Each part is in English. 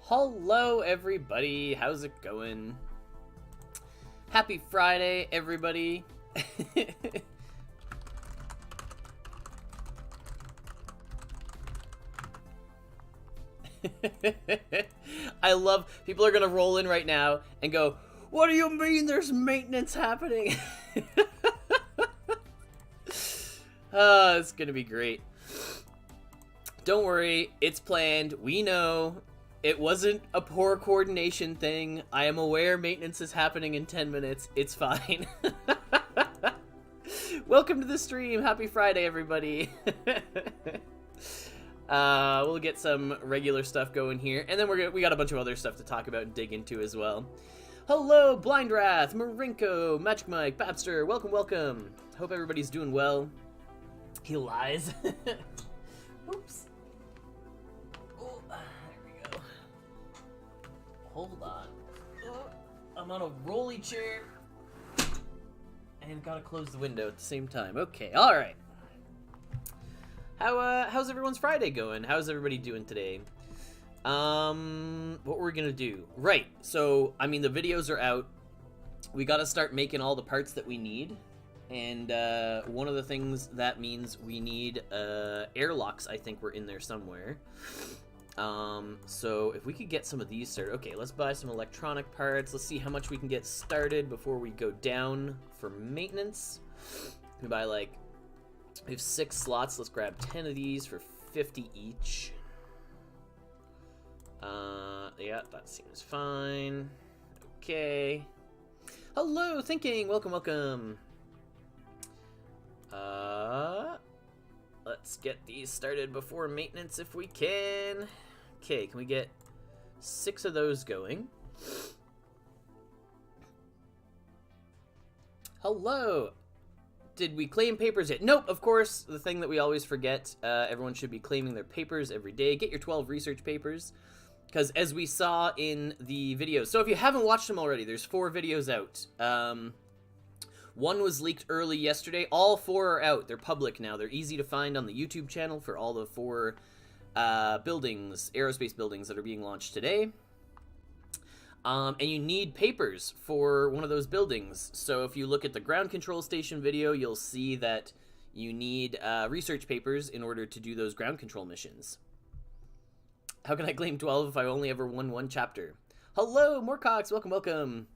Hello everybody, how's it going? Happy Friday, everybody. I love, people are gonna roll in right now and go, what do you mean there's maintenance happening? It's gonna be great. Don't worry, it's planned, we know. It wasn't a poor coordination thing. I am aware maintenance is happening in 10 minutes. It's fine. Welcome to the stream. Happy Friday, everybody. We'll get some regular stuff going here. And then we got a bunch of other stuff to talk about and dig into as well. Hello, Blindrath, Marinko, Magic Mike, Babster. Welcome, welcome. Hope everybody's doing well. He lies. Oops. Hold on. Oh, I'm on a rolly chair. And gotta close the window at the same time. Okay, alright. How's everyone's Friday going? How's everybody doing today? What we're gonna do? Right, so, I mean, the videos are out. We gotta start making all the parts that we need. And, one of the things that means we need, airlocks, I think, were in there somewhere. So if we could get some of these started. Okay, let's buy some electronic parts. Let's see how much we can get started before we go down for maintenance. We buy we have 6 slots. Let's grab 10 of these for 50 each. Yeah, that seems fine. Okay. Hello, Thinking. Welcome, welcome. Let's get these started before maintenance if we can. Okay, can we get 6 of those going? Hello! Did we claim papers yet? Nope, of course, the thing that we always forget. Everyone should be claiming their papers every day. Get your 12 research papers. Because as we saw in the videos, so if you haven't watched them already, there's 4 videos out. One was leaked early yesterday. All 4 are out. They're public now. They're easy to find on the YouTube channel for all the 4 buildings, aerospace buildings that are being launched today. And you need papers for one of those buildings. So if you look at the ground control station video, you'll see that you need research papers in order to do those ground control missions. How can I claim 12 if I only ever won 1 chapter? Hello, Moorcox. Welcome, welcome.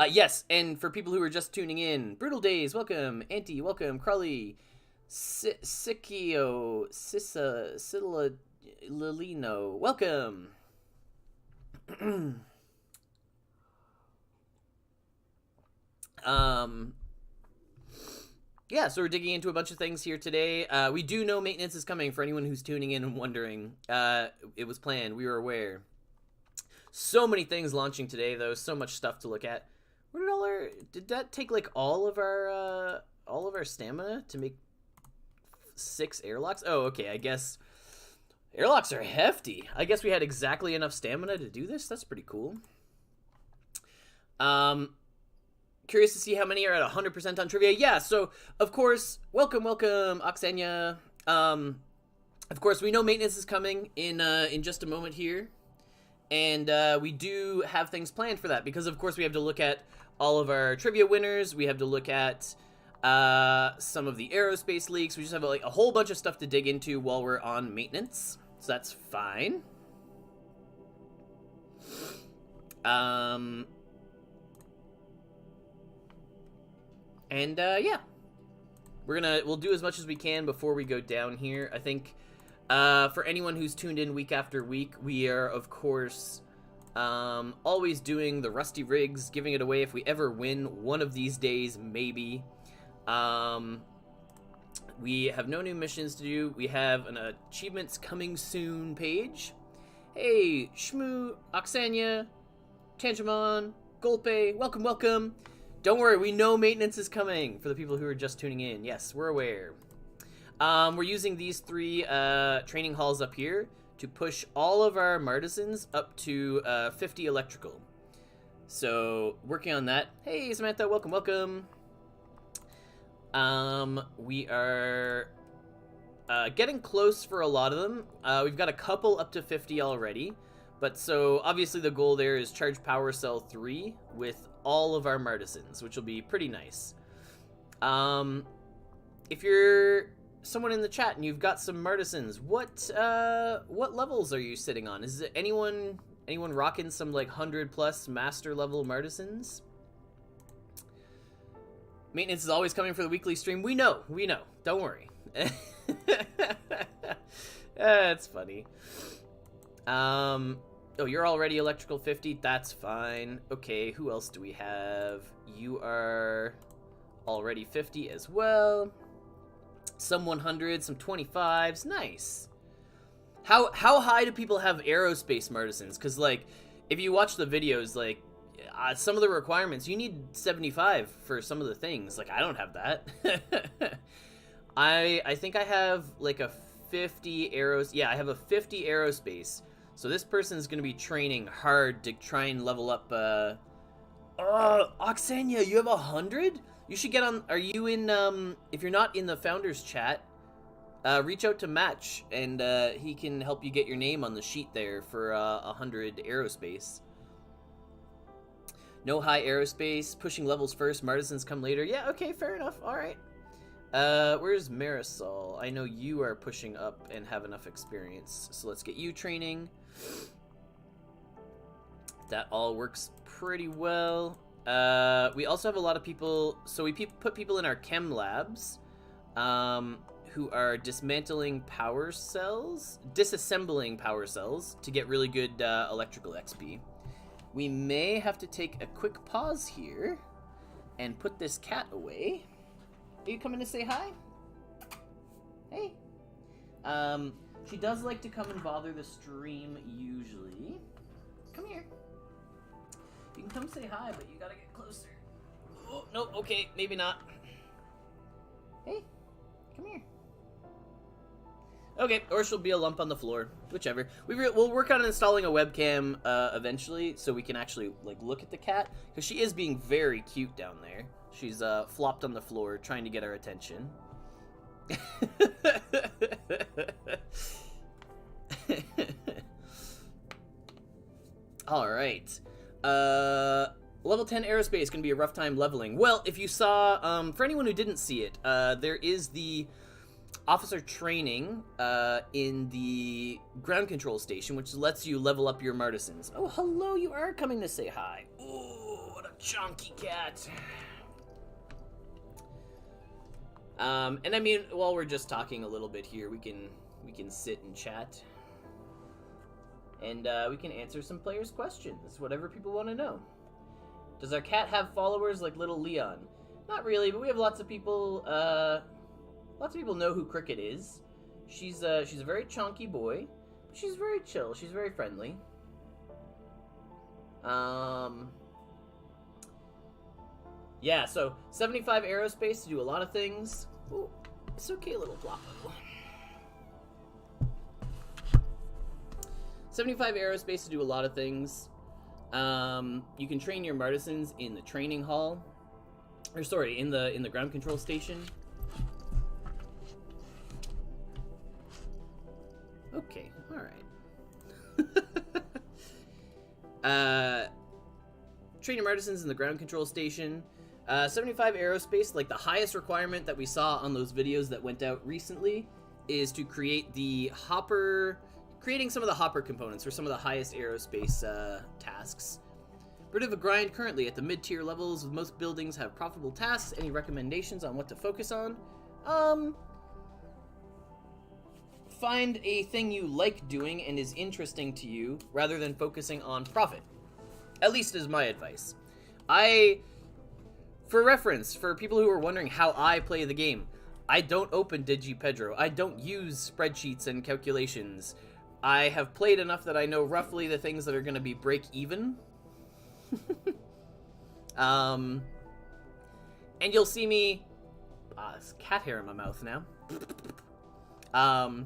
Yes, and for people who are just tuning in, Brutal Days, welcome. Auntie, welcome. Crowley, Sikio, Sissa, Sidla, Lilino, welcome. Yeah, so we're digging into a bunch of things here today. We do know maintenance is coming for anyone who's tuning in and wondering. It was planned. We were aware. So many things launching today, though. So much stuff to look at. Where did all our... Did that take, all of our stamina to make 6 airlocks? Oh, okay, I guess... Airlocks are hefty. I guess we had exactly enough stamina to do this. That's pretty cool. Curious to see how many are at 100% on trivia. Yeah, so, of course, welcome, Oksania. Of course, we know maintenance is coming in just a moment here. And we do have things planned for that because, of course, we have to look at all of our trivia winners. We have to look at some of the aerospace leaks. We just have a whole bunch of stuff to dig into while we're on maintenance. So that's fine. Yeah. We'll do as much as we can before we go down here. I think... for anyone who's tuned in week after week, we are, of course, always doing the Rusty Rigs, giving it away if we ever win one of these days, maybe. We have no new missions to do. We have an achievements coming soon page. Hey, Shmoo, Oksania, Tanjamon, Golpe, welcome, welcome. Don't worry, we know maintenance is coming for the people who are just tuning in. Yes, we're aware. We're using these 3 training halls up here to push all of our Martisans up to 50 electrical. So, working on that. Hey, Samantha, welcome, welcome. We are getting close for a lot of them. We've got a couple up to 50 already, But so obviously the goal there is charge power cell 3 with all of our Martisans, which will be pretty nice. If you're someone in the chat and you've got some Martisans, what levels are you sitting on? Is it anyone rocking some like 100+ master level Martisans? Maintenance is always coming for the weekly stream. We know. Don't worry. That's funny. Oh, you're already electrical 50. That's fine. Okay, who else do we have? You are already 50 as well. Some 100, some 25s. Nice. How high do people have aerospace Martisans? Because, like, if you watch the videos, like, some of the requirements, you need 75 for some of the things. Like, I don't have that. I think I have, like, a 50 arrows. Yeah, I have a 50 aerospace. So this person's going to be training hard to try and level up. Oxania, you have 100? You should get on. Are you in, if you're not in the founders chat, reach out to Match, and he can help you get your name on the sheet there for 100 aerospace. No high aerospace, pushing levels first, Martisans come later. Yeah, okay, fair enough. All right. Where's Marisol? I know you are pushing up and have enough experience, so let's get you training. That all works pretty well. We also have a lot of people, so we put people in our chem labs, who are disassembling power cells to get really good electrical XP. We may have to take a quick pause here and put this cat away. Are you coming to say hi? Hey. She does like to come and bother the stream usually. Come here. You can come say hi, but you gotta get closer. Oh, no, okay, maybe not. Hey, come here. Okay, or she'll be a lump on the floor, whichever. We'll work on installing a webcam eventually, so we can actually like look at the cat, because she is being very cute down there. She's flopped on the floor, trying to get our attention. All right. Level 10 aerospace can be a rough time leveling. Well, if you saw, for anyone who didn't see it, there is the officer training in the ground control station, which lets you level up your Martisans. Oh, hello, you are coming to say hi. Oh, what a chunky cat. And I mean, while we're just talking a little bit here, we can sit and chat. And we can answer some players' questions, whatever people want to know. Does our cat have followers like little Leon? Not really, but we have lots of people. Lots of people know who Cricket is. She's a very chonky boy, but she's very chill. She's very friendly. Yeah, so 75 aerospace to do a lot of things. Ooh, it's okay, little Floppo. 75 aerospace to do a lot of things. You can train your Martisans in the training hall. Or sorry, in the ground control station. Okay, alright. Train your Martisans in the ground control station. 75 aerospace, like the highest requirement that we saw on those videos that went out recently, is to create the hopper, creating some of the hopper components for some of the highest aerospace tasks. Bit of a grind currently at the mid-tier levels. Most buildings have profitable tasks. Any recommendations on what to focus on? Find a thing you like doing and is interesting to you, rather than focusing on profit. At least is my advice. For reference, for people who are wondering how I play the game, I don't open DigiPedro. I don't use spreadsheets and calculations. I have played enough that I know roughly the things that are going to be break even. And you'll see me... there's cat hair in my mouth now. And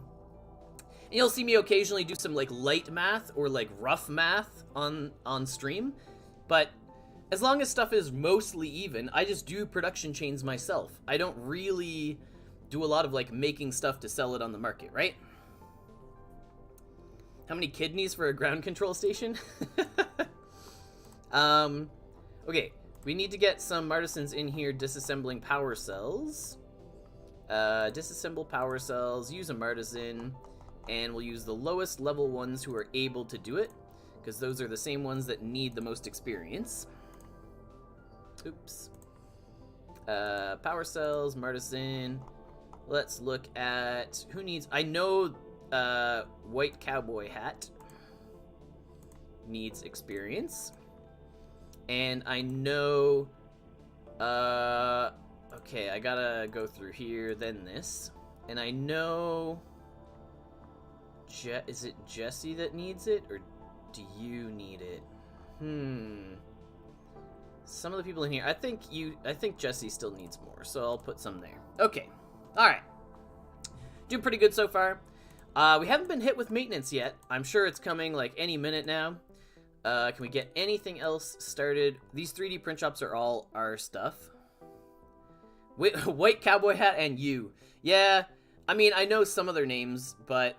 you'll see me occasionally do some like light math or like rough math on stream, but as long as stuff is mostly even, I just do production chains myself. I don't really do a lot of like making stuff to sell it on the market, right? How many kidneys for a ground control station? Okay, we need to get some artisans in here disassembling power cells. Disassemble power cells, use a artisan, and we'll use the lowest level ones who are able to do it, because those are the same ones that need the most experience. Oops. Power cells, artisan. Let's look at who needs. I know white cowboy hat needs experience, and I know. Okay, I gotta go through here, then this, and I know. Is it Jesse that needs it, or do you need it? Some of the people in here, I think Jesse still needs more, so I'll put some there. Okay, all right. Doing pretty good so far. We haven't been hit with maintenance yet. I'm sure it's coming like any minute now. Can we get anything else started? These 3D print shops are all our stuff. White cowboy hat and you. Yeah, I mean, I know some of their names, but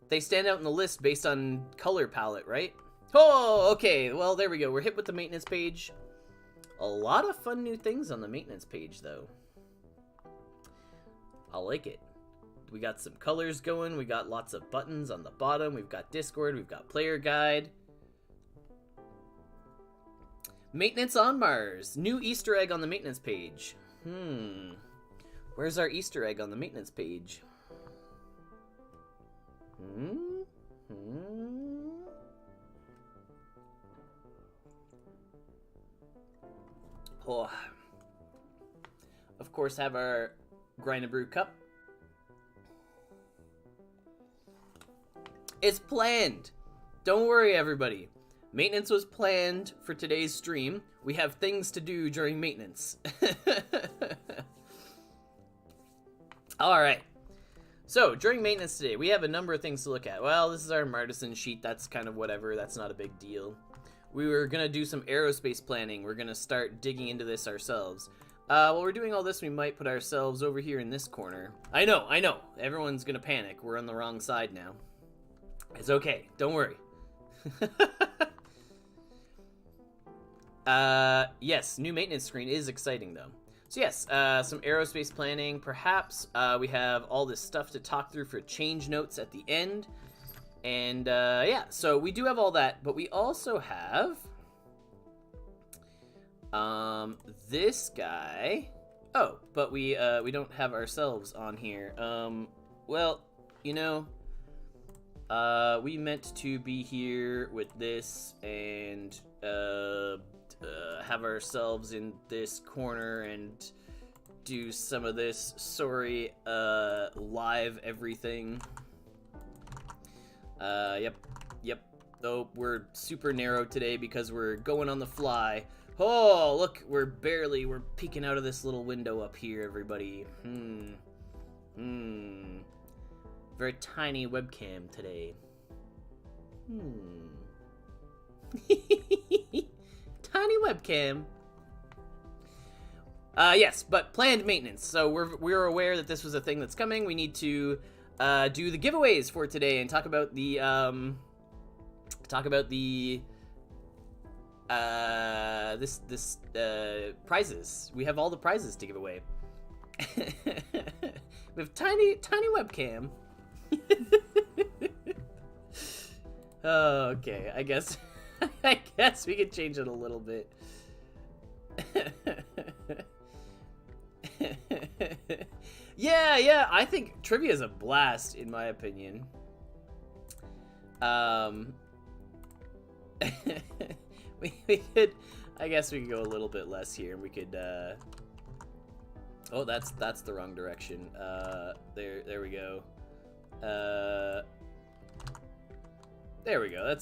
they stand out in the list based on color palette, right? Oh, okay, well, there we go. We're hit with the maintenance page. A lot of fun new things on the maintenance page, though. I like it. We got some colors going. We got lots of buttons on the bottom. We've got Discord. We've got player guide. Maintenance on Mars. New Easter egg on the maintenance page. Where's our Easter egg on the maintenance page? Oh. Of course, have our grind and brew cup. It's planned. Don't worry, everybody. Maintenance was planned for today's stream. We have things to do during maintenance. Alright. So, during maintenance today, we have a number of things to look at. Well, this is our artisan sheet. That's kind of whatever. That's not a big deal. We were going to do some aerospace planning. We're going to start digging into this ourselves. While we're doing all this, we might put ourselves over here in this corner. I know. Everyone's going to panic. We're on the wrong side now. It's okay. Don't worry. Yes, new maintenance screen is exciting, though. So yes, some aerospace planning. Perhaps we have all this stuff to talk through for change notes at the end. And yeah, so we do have all that, but we also have this guy. Oh, but we don't have ourselves on here. Well, you know, we meant to be here with this and have ourselves in this corner and do some of this sorry live everything. Yep. Oh, we're super narrow today because we're going on the fly. Oh, look, we're peeking out of this little window up here, everybody. Very tiny webcam today. Tiny webcam. Yes, but planned maintenance. So we're aware that this was a thing that's coming. We need to do the giveaways for today and talk about the prizes. We have all the prizes to give away. We have tiny webcam. Oh, okay. I guess we could change it a little bit. Yeah, I think trivia is a blast, in my opinion. We could, I guess we could go a little bit less here, and we could, oh, that's the wrong direction. There we go. There we go.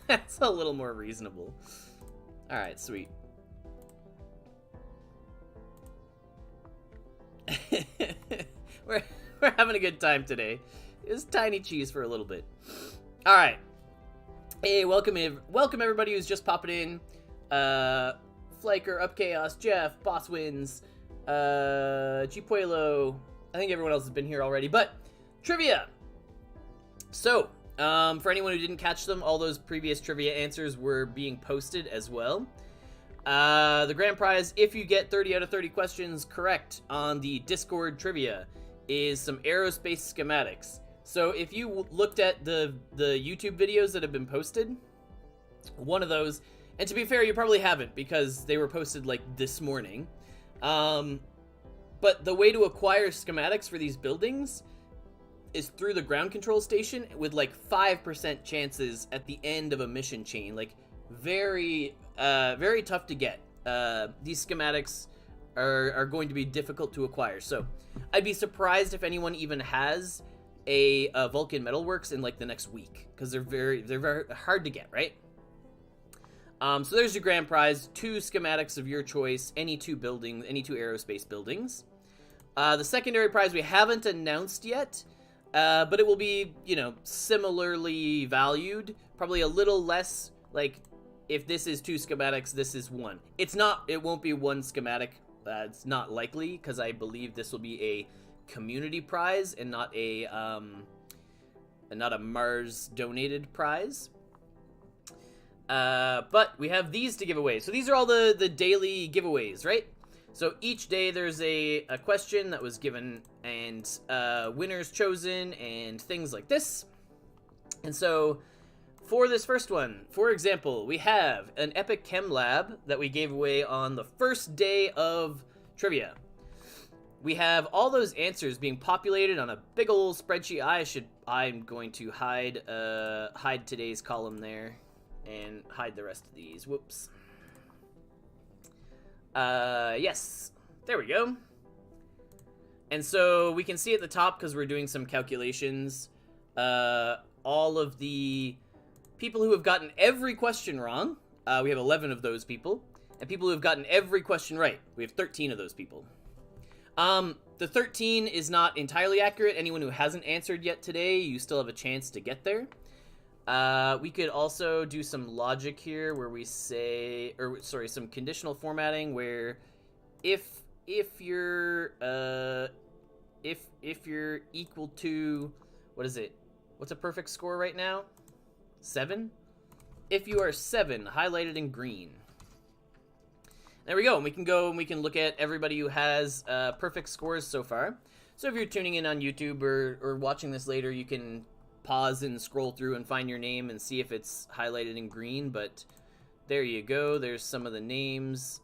That's a little more reasonable. All right, sweet. We're having a good time today. It was tiny cheese for a little bit. All right. Hey, welcome everybody who's just popping in. Flaker, Up Chaos, Jeff, Boss Wins, G Puelo. I think everyone else has been here already, but trivia. So, For anyone who didn't catch them, all those previous trivia answers were being posted as well. The grand prize, if you get 30 out of 30 questions correct on the Discord trivia, is some aerospace schematics. So if you looked at the YouTube videos that have been posted, one of those, and to be fair, you probably haven't because they were posted like this morning. But the way to acquire schematics for these buildings is through the ground control station with like 5% chances at the end of a mission chain. Like very tough to get. These schematics are going to be difficult to acquire. So I'd be surprised if anyone even has a Vulcan Metalworks in like the next week because they're very hard to get, right? So there's your grand prize, 2 schematics of your choice, any 2 buildings, any 2 aerospace buildings. The secondary prize we haven't announced yet, but it will be, you know, similarly valued, probably a little less, like, if this is 2 schematics, this is 1. It won't be 1 schematic, it's not likely, because I believe this will be a community prize and not a Mars donated prize. But we have these to give away. So these are all the daily giveaways, right? So each day there's a question that was given and winners chosen and things like this. And so for this first one, for example, we have an Epic Chem Lab that we gave away on the first day of trivia. We have all those answers being populated on a big old spreadsheet. I'm going to hide today's column there and hide the rest of these. Whoops. Yes. There we go. And so we can see at the top, because we're doing some calculations, all of the people who have gotten every question wrong. We have 11 of those people. And people who have gotten every question right. We have 13 of those people. The 13 is not entirely accurate. Anyone who hasn't answered yet today, you still have a chance to get there. We could also do some logic here where we say, some conditional formatting where if you're equal to, what is it? What's a perfect score right now? 7? If you are 7, highlighted in green. There we go. And we can look at everybody who has perfect scores so far. So if you're tuning in on YouTube or watching this later, you can pause and scroll through and find your name and see if it's highlighted in green, but there you go. There's some of the names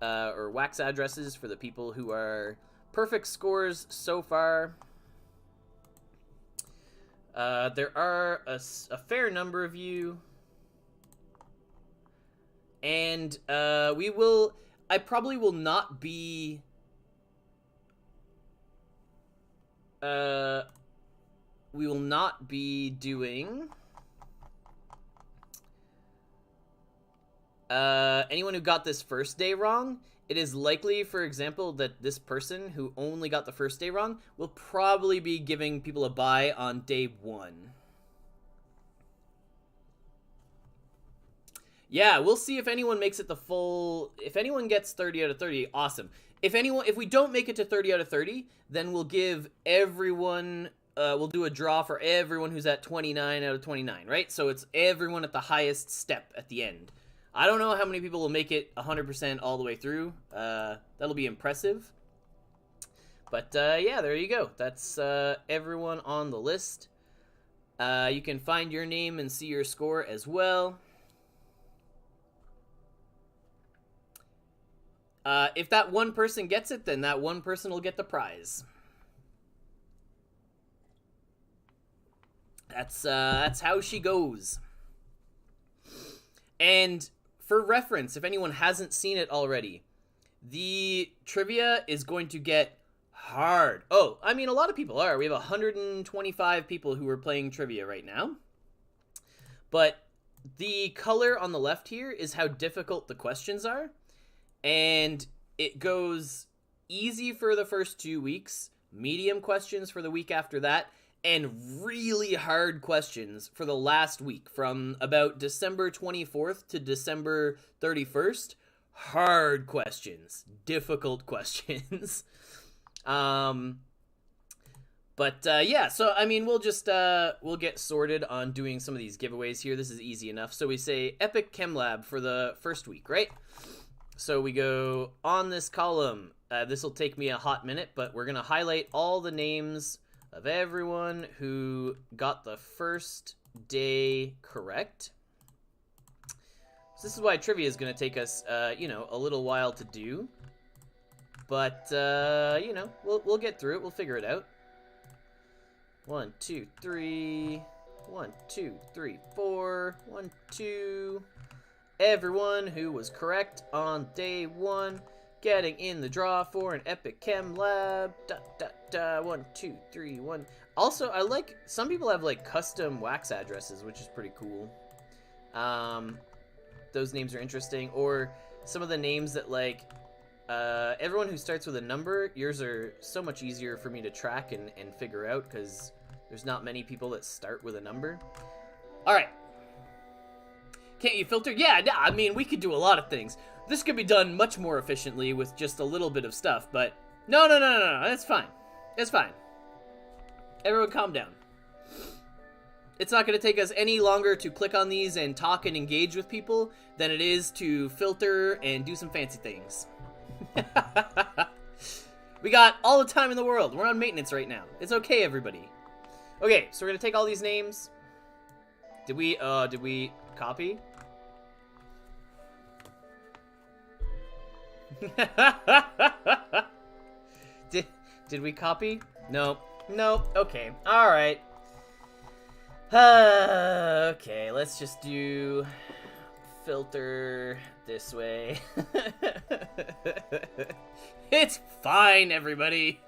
or wax addresses for the people who are perfect scores so far. There are a fair number of you, and I probably will not be we will not be doing anyone who got this first day wrong. It is likely, for example, that this person who only got the first day wrong will probably be giving people a bye on day 1. Yeah, we'll see if anyone makes it the full. If anyone gets 30 out of 30, awesome. If we don't make it to 30 out of 30, then we'll give everyone. We'll do a draw for everyone who's at 29 out of 29, right? So it's everyone at the highest step at the end. I don't know how many people will make it 100% all the way through. That'll be impressive. But yeah, there you go. That's everyone on the list. You can find your name and see your score as well. If that one person gets it, then that one person will get the prize. That's how she goes. And for reference, if anyone hasn't seen it already, the trivia is going to get hard. Oh, I mean, a lot of people are. We have 125 people who are playing trivia right now. But the color on the left here is how difficult the questions are. And it goes easy for the first 2 weeks, medium questions for the week after that, and really hard questions for the last week from about December 24th to December 31st. Hard questions, difficult questions. But But yeah, so I mean, we'll get sorted on doing some of these giveaways here. This is easy enough. So we say Epic Chem Lab for the first week, right? So we go on this column. This will take me a hot minute, but we're gonna highlight all the names of everyone who got the first day correct. So this is why trivia is gonna take us, you know, a little while to do. But you know, we'll get through it. We'll figure it out. 1, 2, 3. 1, 2, 3, 4. 1, 2. Everyone who was correct on day 1 getting in the draw for an Epic Chem Lab. 1, 2, 3, 1. Also, I like, some people have like custom wax addresses, which is pretty cool. Those names are interesting. Or some of the names that like, everyone who starts with a number, yours are so much easier for me to track and figure out because there's not many people that start with a number. All right. Can't you filter? Yeah, I mean, we could do a lot of things. This could be done much more efficiently with just a little bit of stuff, but no, that's fine. It's fine. Everyone calm down. It's not going to take us any longer to click on these and talk and engage with people than it is to filter and do some fancy things. We got all the time in the world. We're on maintenance right now. It's okay, everybody. Okay, so we're gonna take all these names. Did we copy? Did we copy? Nope. Okay. All right. Okay, let's just do filter this way. It's fine, everybody.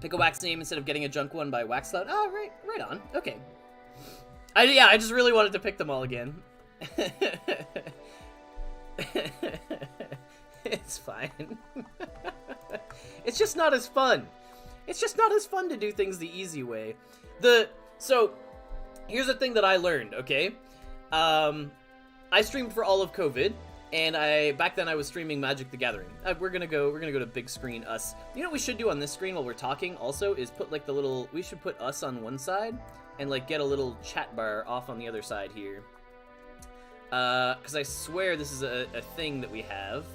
Pick a wax name instead of getting a junk one by Waxcloud. Oh, right on. Okay. I just really wanted to pick them all again. It's fine. It's just not as fun. It's just not as fun to do things the easy way. So, here's the thing that I learned, okay? I streamed for all of COVID, and back then I was streaming Magic the Gathering. We're gonna go to big screen us. You know what we should do on this screen while we're talking also is put like we should put us on one side and like get a little chat bar off on the other side here. Cause I swear this is a thing that we have.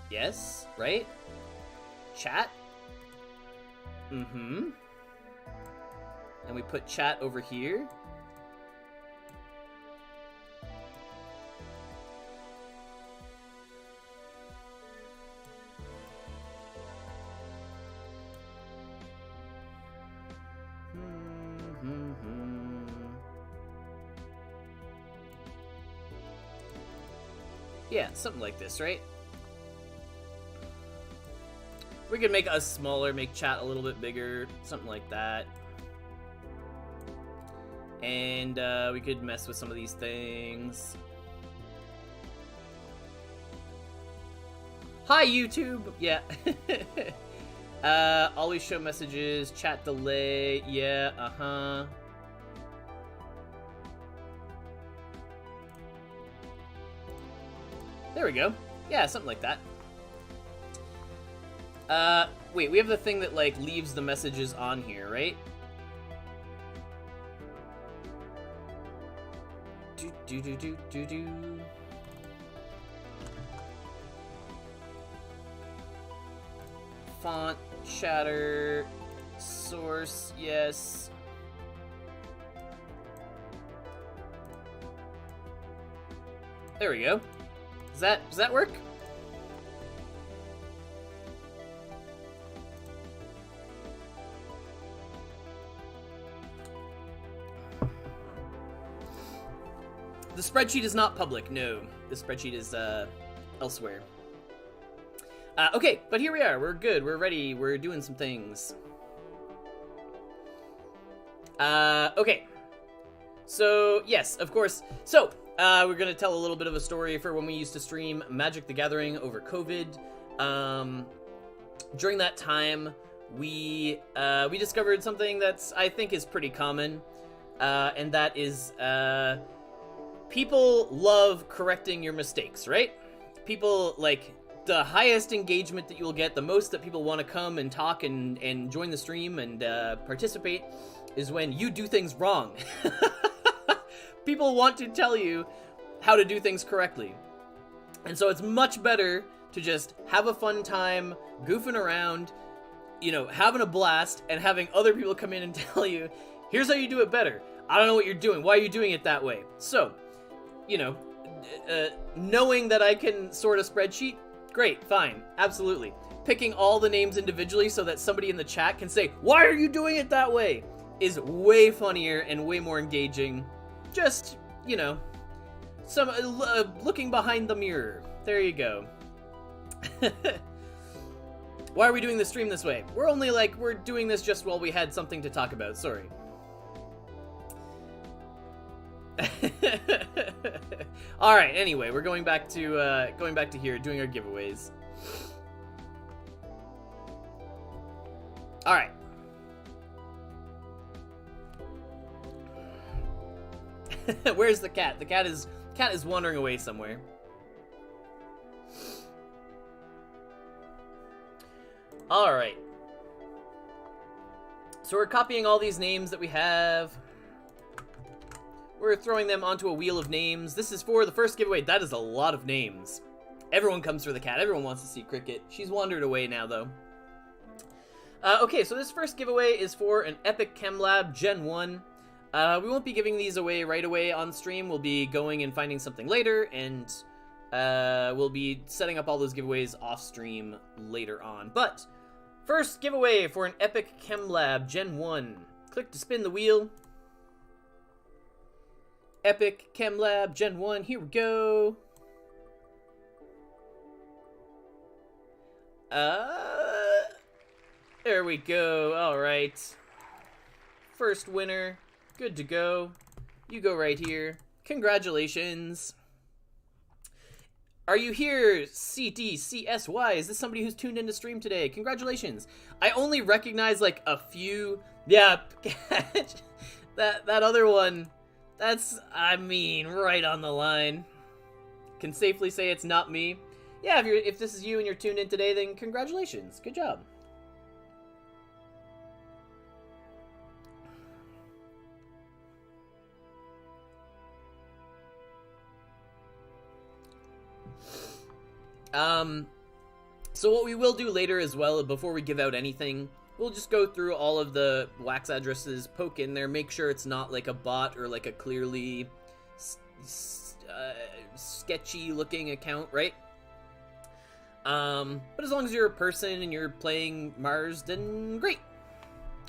Yes, right? Chat? Mm-hmm. And we put chat over here. Yeah, something like this, right? We could make us smaller, make chat a little bit bigger, something like that. And we could mess with some of these things. Hi, YouTube! Yeah. Always show messages, chat delay, yeah, uh-huh. There we go. Yeah, something like that. Wait, we have the thing that, like, leaves the messages on here, right? Do. Font, chatter, source, yes. There we go. Does that work? The spreadsheet is not public, no. The spreadsheet is elsewhere. Okay, but here we are. We're good. We're ready. We're doing some things. Okay. So, yes, of course. So, we're going to tell a little bit of a story for when we used to stream Magic the Gathering over COVID. During that time, we discovered something that's, I think, is pretty common. And that is, people love correcting your mistakes, right? people, like, the highest engagement that you will get, the most that people want to come and talk and join the stream and participate, is when you do things wrong. People want to tell you how to do things correctly. And so it's much better to just have a fun time, goofing around, you know, having a blast, and having other people come in and tell you, here's how you do it better. I don't know what you're doing. Why are you doing it that way? So, you know, knowing that I can sort a spreadsheet, great, fine, absolutely. Picking all the names individually so that somebody in the chat can say, why are you doing it that way? Is way funnier and way more engaging. Just, you know, some looking behind the mirror. There you go. Why are we doing the stream this way? We're doing this just while we had something to talk about. Sorry. All right. Anyway, we're going back to here, doing our giveaways. All right. Where's the cat? The cat is wandering away somewhere. All right. So we're copying all these names that we have. We're throwing them onto a wheel of names. This is for the first giveaway. That is a lot of names. Everyone comes for the cat. Everyone wants to see Cricket. She's wandered away now, though. Okay, so this first giveaway is for an Epic Chem Lab Gen 1. We won't be giving these away right away on stream. We'll be going and finding something later, and we'll be setting up all those giveaways off stream later on. But first giveaway for an Epic Chem Lab Gen 1. Click to spin the wheel. Epic Chem Lab Gen 1, here we go. There we go. All right. First winner. Good to go. You go right here. Congratulations. Are you here, CDCSY? Is this somebody who's tuned into stream today? Congratulations. I only recognize like a few. Yeah, that other one. That's, I mean, right on the line. Can safely say it's not me. Yeah, if this is you and you're tuned in today, then congratulations. Good job. So what we will do later as well, before we give out anything, we'll just go through all of the wax addresses, poke in there, make sure it's not like a bot or like a clearly sketchy looking account, right? But as long as you're a person and you're playing Mars, then great.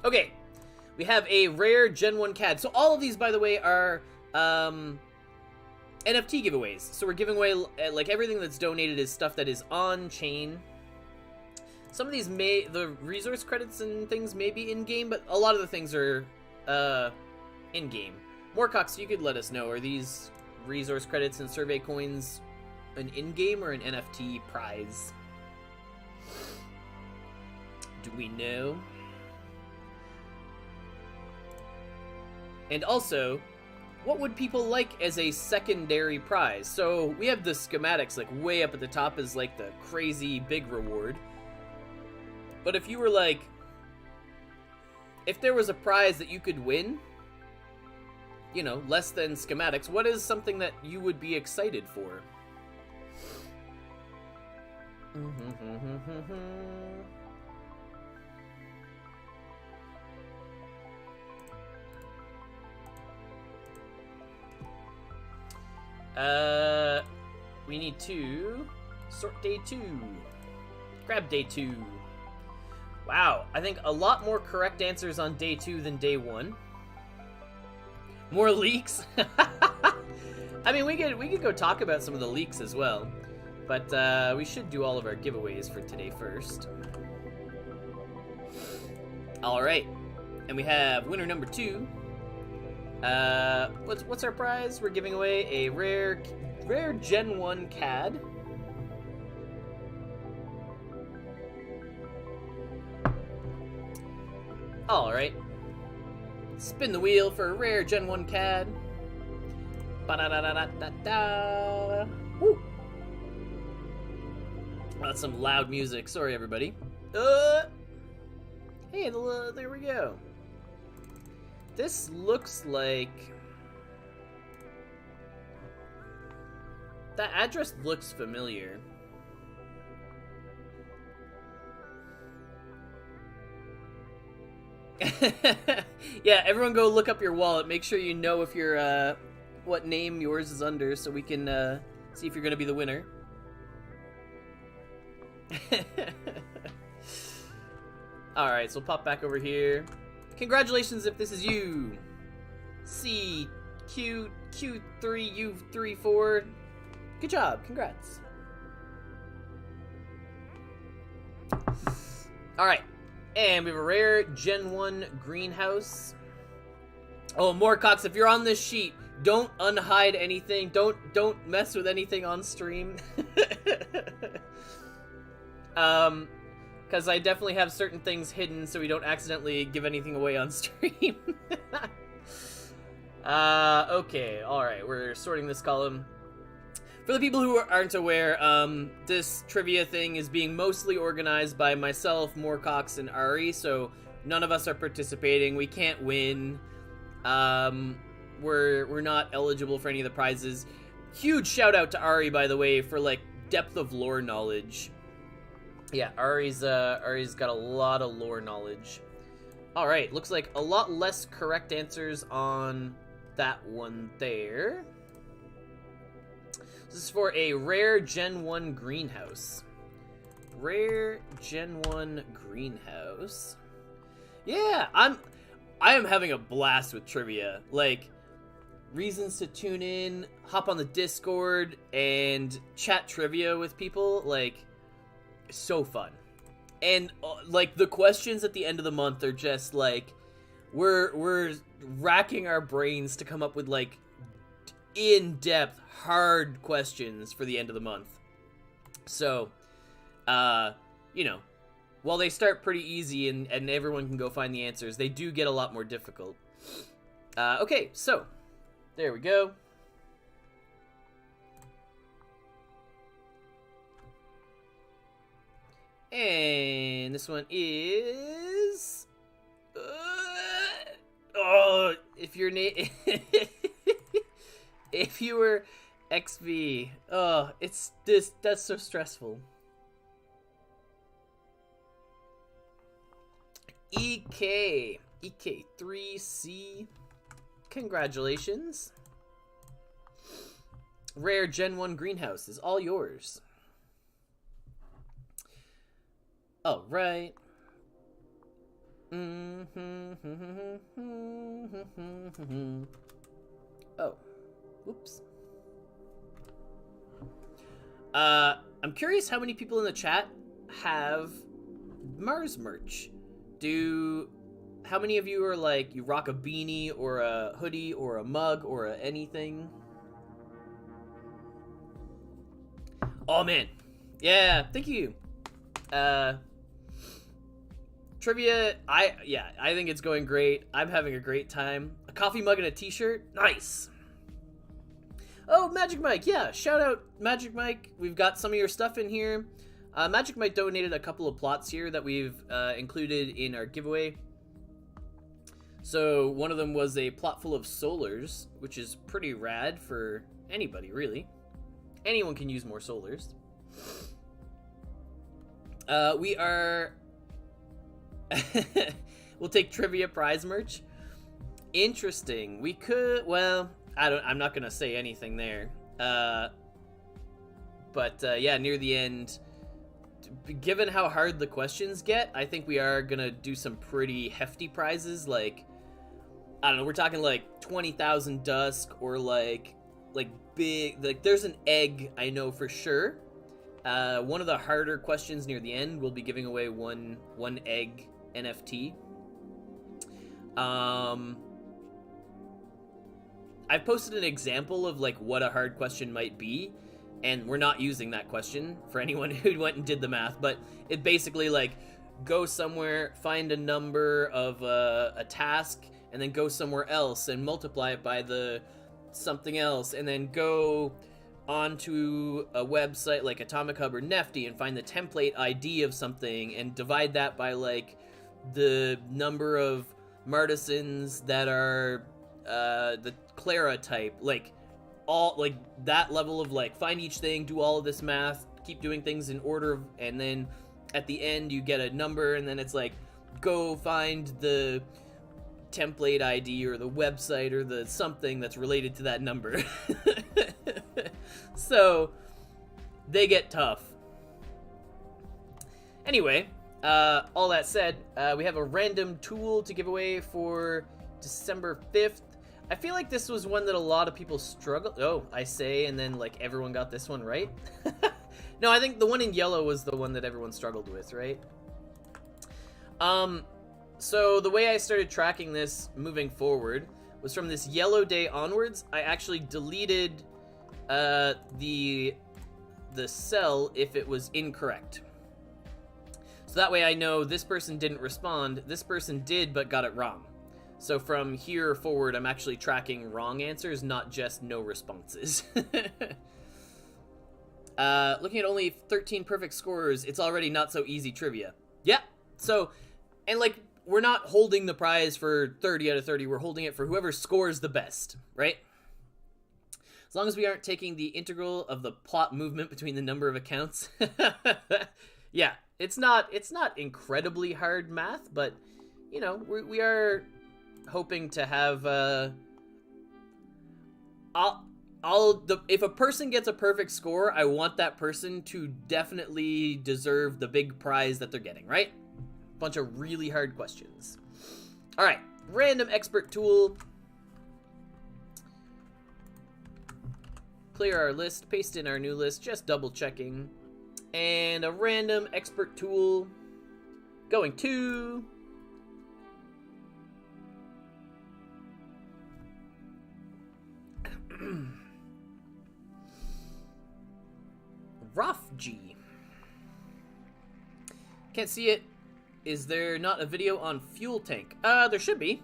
Okay, we have a rare Gen 1 CAD. So all of these, by the way, are NFT giveaways. So we're giving away, like, everything that's donated is stuff that is on chain. Some of these the resource credits and things may be in-game, but a lot of the things are in-game. Moorcox, you could let us know, are these resource credits and survey coins an in-game or an NFT prize? Do we know? And also, what would people like as a secondary prize? So we have the schematics, like, way up at the top is like the crazy big reward. But if you were like, if there was a prize that you could win, you know, less than schematics, what is something that you would be excited for? We need to sort day 2. Grab day 2. Wow, I think a lot more correct answers on day 2 than day 1. More leaks? I mean, we could go talk about some of the leaks as well. But we should do all of our giveaways for today first. Alright. And we have winner number 2. What's our prize? We're giving away a rare Gen 1 CAD. Alright. Spin the wheel for a rare Gen 1 CAD. Ba-da-da-da-da-da-da. Woo! That's some loud music. Sorry, everybody. Hey, there we go. This looks like... That address looks familiar. Yeah, everyone go look up your wallet. Make sure you know if you're, what name yours is under so we can, see if you're gonna be the winner. Alright, so we'll pop back over here. Congratulations if this is you. CQ3U34. Good job, congrats. Alright, and we have a rare Gen 1 greenhouse. Oh, Moorcox, if you're on this sheet, don't unhide anything. Don't mess with anything on stream. Because I definitely have certain things hidden so we don't accidentally give anything away on stream. Okay, alright, we're sorting this column. For the people who aren't aware, this trivia thing is being mostly organized by myself, Moorcox, and Ari, so none of us are participating. We can't win. We're not eligible for any of the prizes. Huge shout out to Ari, by the way, for, like, depth of lore knowledge. Yeah, Ari's got a lot of lore knowledge. Alright, looks like a lot less correct answers on that one there. This is for a rare Gen 1 greenhouse. Rare Gen 1 greenhouse. Yeah, I am having a blast with trivia. Like, reasons to tune in, hop on the Discord, and chat trivia with people, like... so fun. And like the questions at the end of the month are just like we're racking our brains to come up with like in-depth hard questions for the end of the month. So you know, while they start pretty easy and everyone can go find the answers, they do get a lot more difficult. Okay, so there we go. And this one is... oh, if your name... if you were XV... oh, it's this... that's so stressful. EK3C. Congratulations. Rare Gen 1 greenhouse is all yours. Oh, right. Oh, whoops. I'm curious how many people in the chat have Mars merch. How many of you are like, you rock a beanie or a hoodie or a mug or anything? Oh, man. Yeah, thank you. Trivia, I think it's going great. I'm having a great time. A coffee mug and a t-shirt? Nice. Oh, Magic Mike, yeah. Shout out Magic Mike. We've got some of your stuff in here. Magic Mike donated a couple of plots here that we've included in our giveaway. So one of them was a plot full of solars, which is pretty rad for anybody, really. Anyone can use more solars. We are... we'll take trivia prize merch. Interesting. We could... well, I'm not gonna say anything there. But yeah, near the end, given how hard the questions get, I think we are gonna do some pretty hefty prizes. Like, I don't know, we're talking like 20,000 dusk, or like big... like, there's an egg, I know for sure. One of the harder questions near the end, we'll be giving away one egg NFT. I've posted an example of like what a hard question might be, and we're not using that question for anyone who went and did the math, but it basically like, go somewhere, find a number of a task, and then go somewhere else and multiply it by the something else, and then go onto a website like Atomic Hub or Nefty and find the template ID of something and divide that by like the number of Martisans that are the Clara type, like all like that level of like find each thing, do all of this math, keep doing things in order, and then at the end you get a number, and then it's like go find the template ID or the website or the something that's related to that number. So they get tough. Anyway, all that said, we have a random tool to give away for December 5th. I feel like this was one that a lot of people struggled. Oh, I say, and then like everyone got this one right. No, I think the one in yellow was the one that everyone struggled with, right? So the way I started tracking this moving forward was from this yellow day onwards. I actually deleted the cell if it was incorrect. So that way I know this person didn't respond, this person did but got it wrong. So from here forward, I'm actually tracking wrong answers, not just no responses. Looking at only 13 perfect scores, it's already not so easy trivia. Yeah, so, and like, we're not holding the prize for 30 out of 30, we're holding it for whoever scores the best, right? As long as we aren't taking the integral of the plot movement between the number of accounts. Yeah, it's not incredibly hard math, but, you know, we are hoping to have, if a person gets a perfect score, I want that person to definitely deserve the big prize that they're getting, right? Bunch of really hard questions. All right, random expert tool. Clear our list, paste in our new list, just double checking. And a random expert tool going to Rough G. Can't see it. Is there not a video on fuel tank? There should be.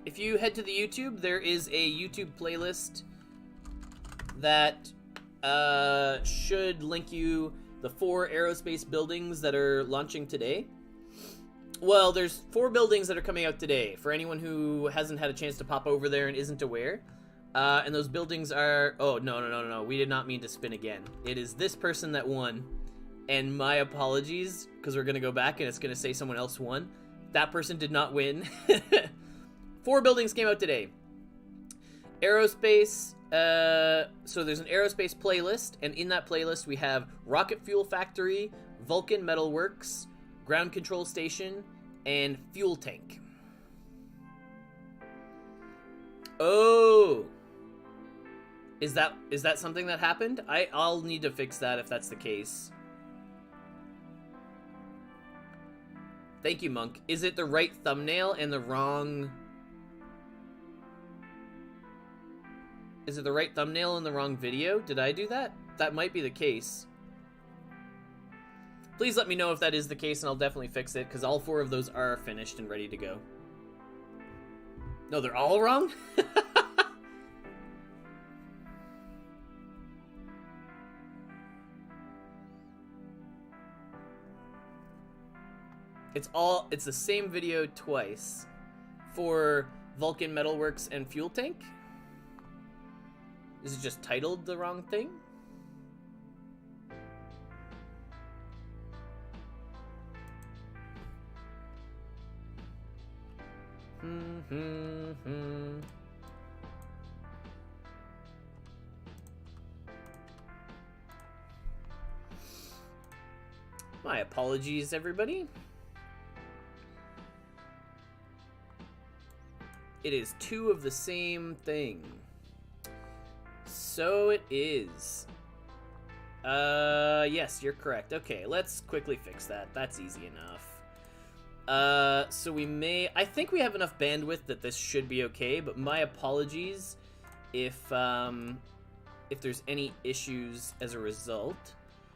If you head to the YouTube, there is a YouTube playlist that should link you the 4 aerospace buildings that are launching today. Well, there's 4 buildings that are coming out today, for anyone who hasn't had a chance to pop over there and isn't aware. And those buildings are... Oh, no. We did not mean to spin again. It is this person that won. And my apologies, because we're going to go back and it's going to say someone else won. That person did not win. 4 buildings came out today. Aerospace... so there's an aerospace playlist, and in that playlist we have Rocket Fuel Factory, Vulcan Metal Works, Ground Control Station, and Fuel Tank. Oh! Is that something that happened? I'll need to fix that if that's the case. Thank you, Monk. Is it the right thumbnail and the wrong... Is it the right thumbnail and the wrong video? Did I do that? That might be the case. Please let me know if that is the case, and I'll definitely fix it, because all 4 of those are finished and ready to go. No, they're all wrong? It's the same video twice for Vulcan Metalworks and Fuel Tank. Is it just titled the wrong thing? My apologies, everybody. It is 2 of the same thing. So it is. Yes, you're correct. Okay, let's quickly fix that. That's easy enough. So we may... I think we have enough bandwidth that this should be okay, but my apologies if there's any issues as a result.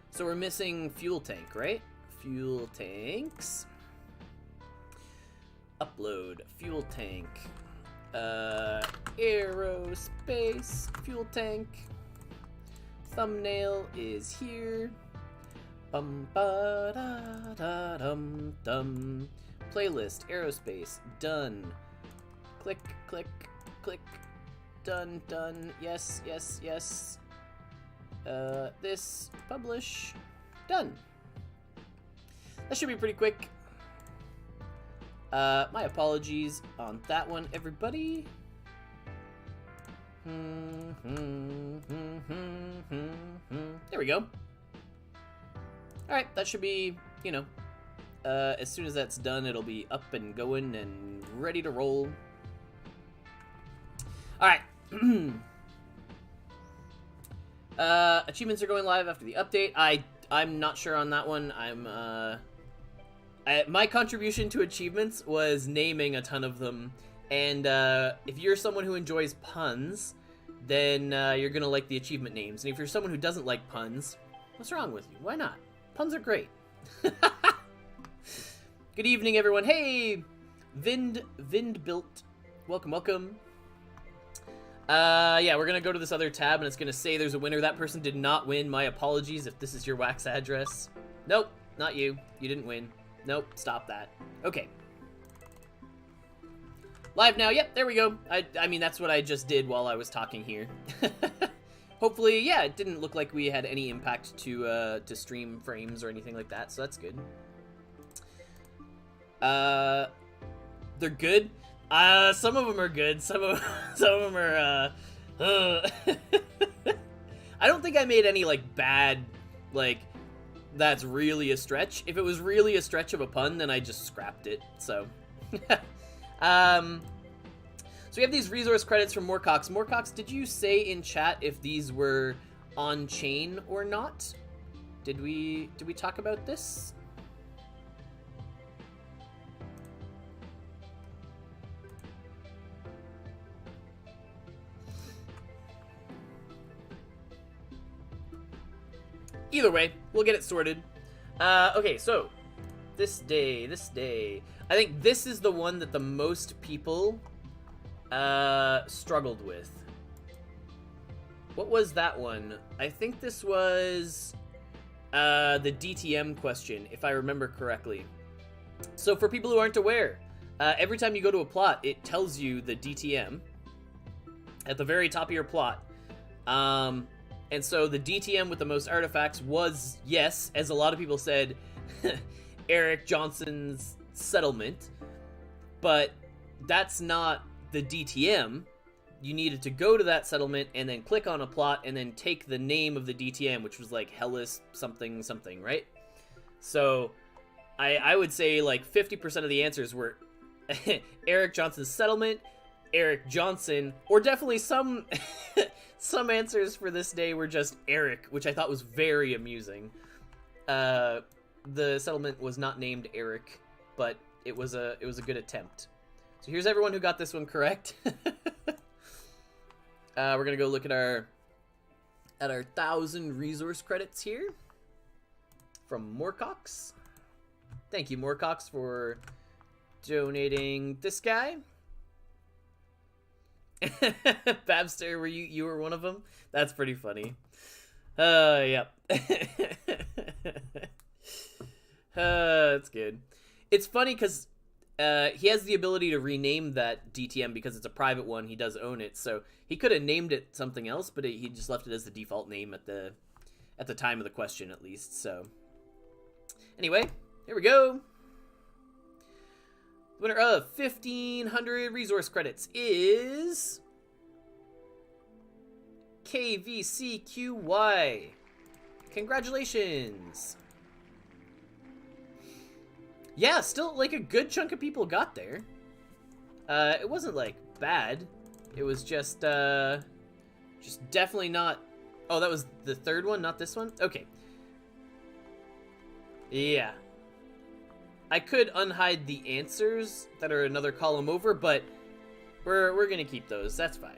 So we're missing Fuel Tank, right? fuel tanks. Upload fuel tank. Aerospace fuel tank. Thumbnail is here. Bum ba da da dum dum. Playlist aerospace done. Click click click. Done done. Yes yes yes. This publish done. That should be pretty quick. My apologies on that one, everybody. There we go. Alright, that should be, you know, as soon as that's done, it'll be up and going and ready to roll. Alright. Achievements are going live after the update. I'm not sure on that one. My contribution to achievements was naming a ton of them, and if you're someone who enjoys puns, then you're gonna like the achievement names. And if you're someone who doesn't like puns, what's wrong with you? Why not? Puns are great. Good evening, everyone. Hey, Vindbuilt. Welcome, welcome. Yeah, we're gonna go to this other tab, and it's gonna say there's a winner. That person did not win. My apologies if this is your wax address. Nope, not you. You didn't win. Nope, stop that. Okay. Live now. Yep, there we go. I mean, that's what I just did while I was talking here. Hopefully, yeah, it didn't look like we had any impact to stream frames or anything like that, so that's good. They're good. Some of them are good. Some of them are. I don't think I made any like bad, like that's really a stretch. If it was really a stretch of a pun, then I just scrapped it. So, so we have these resource credits from Moorcox. Moorcox, did you say in chat if these were on chain or not? Did we talk about this? Either way, we'll get it sorted. Okay, so this day, I think this is the one that the most people struggled with. What was that one? I think this was the DTM question, if I remember correctly. So for people who aren't aware, every time you go to a plot, it tells you the DTM at the very top of your plot. And so the DTM with the most artifacts was, yes, as a lot of people said, Eric Johnson's settlement. But that's not the DTM. You needed to go to that settlement and then click on a plot and then take the name of the DTM, which was like Hellas something something, right? So I would say like 50% of the answers were Eric Johnson's settlement, Eric Johnson, or definitely some some answers for this day were just Eric, which I thought was very amusing. The settlement was not named Eric, but it was a good attempt. So here's everyone who got this one correct. We're gonna go look at our 1,000 resource credits here from Moorcox. Thank you, Moorcox, for donating this guy. Babster, were you were one of them? That's pretty funny. Yep. That's good. It's funny because he has the ability to rename that DTM because it's a private one. He does own it, so he could have named it something else, but he just left it as the default name at the time of the question, at least. So anyway, here we go. The winner of 1,500 resource credits is KVCQY. Congratulations. Yeah, still like a good chunk of people got there. It wasn't like bad. It was just definitely not. Oh, that was the third one, not this one? Okay. Yeah. I could unhide the answers that are another column over, but we're gonna keep those. That's fine.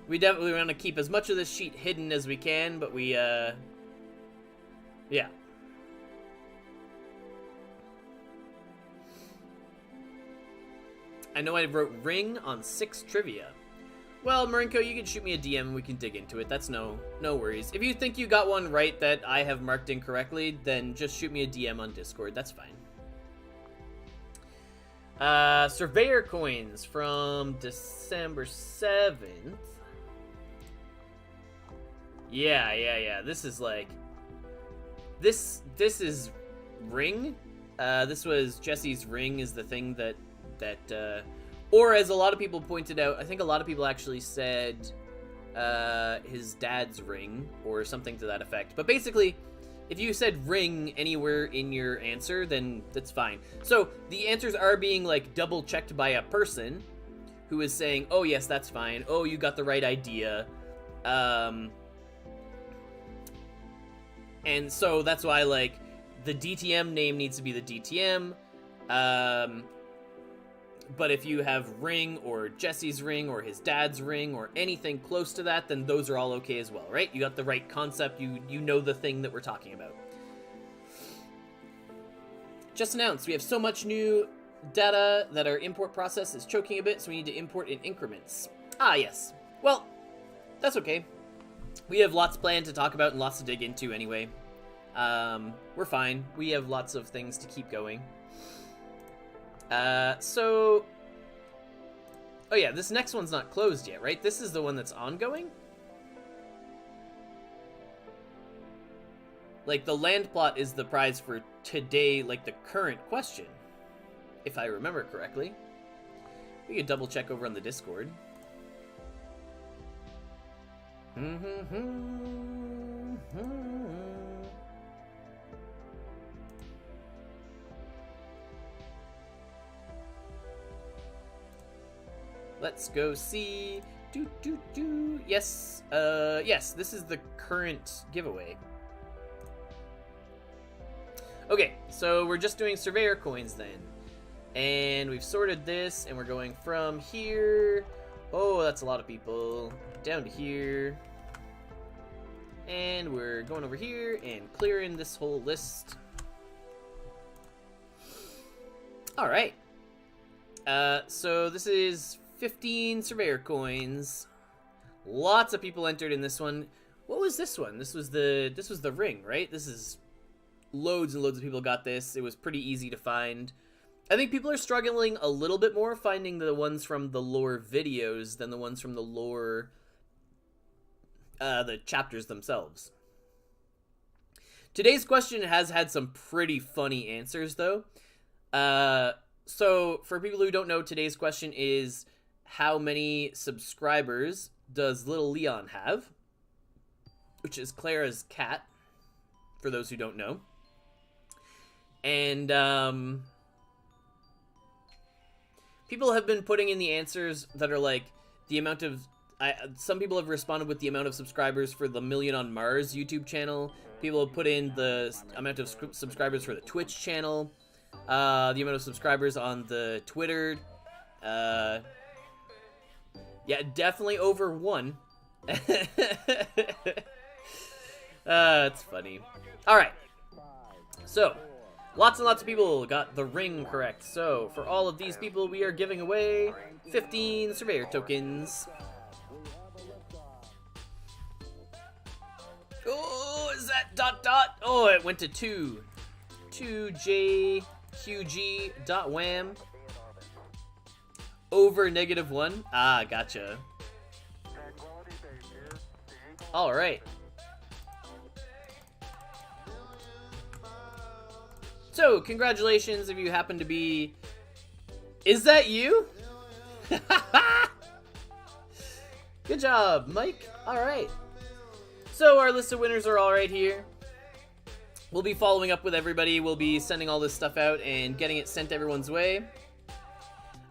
We definitely want to keep as much of this sheet hidden as we can, but we Yeah. I know I wrote ring on 6 trivia. Well, Marinko, you can shoot me a DM and we can dig into it. That's no worries. If you think you got one right that I have marked incorrectly, then just shoot me a DM on Discord. That's fine. Surveyor coins from December 7th. Yeah. This is like... This is ring. This was Jesse's ring is the thing that or as a lot of people pointed out, I think a lot of people actually said his dad's ring or something to that effect. But basically, if you said ring anywhere in your answer, then that's fine. So the answers are being like double checked by a person who is saying, oh yes, that's fine. Oh, you got the right idea. And so that's why like the DTM name needs to be the DTM. But if you have ring or Jesse's ring or his dad's ring or anything close to that, then those are all okay as well, right? You got the right concept. You know the thing that we're talking about. Just announced, we have so much new data that our import process is choking a bit, so we need to import in increments. Ah, yes. Well, that's okay. We have lots planned to talk about and lots to dig into anyway. We're fine. We have lots of things to keep going. So... Oh yeah, this next one's not closed yet, right? This is the one that's ongoing? Like, the land plot is the prize for today, like, the current question. If I remember correctly. We could double check over on the Discord. Let's go see. Yes, yes, this is the current giveaway. Okay, so we're just doing surveyor coins then. And we've sorted this, and we're going from here. Oh, that's a lot of people. Down to here. And we're going over here and clearing this whole list. Alright. So this is 15 surveyor coins. Lots of people entered in this one. What was this one? This was the ring, right? This is loads and loads of people got this. It was pretty easy to find. I think people are struggling a little bit more finding the ones from the lore videos than the ones from the lore the chapters themselves. Today's question has had some pretty funny answers though. So for people who don't know, today's question is how many subscribers does little Leon have? Which is Clara's cat, for those who don't know. And people have been putting in the answers that are like the amount of some people have responded with the amount of subscribers for the Million on Mars YouTube channel. People have put in the amount of subscribers for the Twitch channel. The amount of subscribers on the Twitter. Yeah, definitely over 1. It's funny. Alright. So, lots and lots of people got the ring correct. So, for all of these people, we are giving away 15 surveyor tokens. Oh, is that ... Oh, it went to 2. 2JQG.wham. Over -1. Ah, gotcha. Alright. So, congratulations if you happen to be... Is that you? Good job, Mike. Alright. So, our list of winners are all right here. We'll be following up with everybody. We'll be sending all this stuff out and getting it sent everyone's way.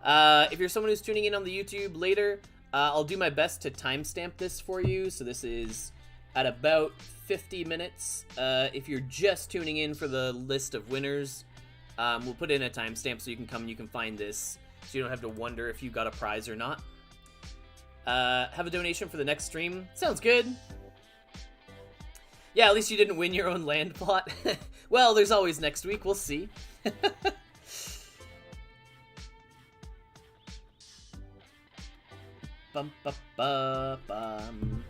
If you're someone who's tuning in on the YouTube later, I'll do my best to timestamp this for you. So this is at about 50 minutes. If you're just tuning in for the list of winners, we'll put in a timestamp so you can come and you can find this, so you don't have to wonder if you got a prize or not. Have a donation for the next stream. Sounds good. Yeah, at least you didn't win your own land plot. Well, there's always next week. We'll see. Bum, ba, ba, bum.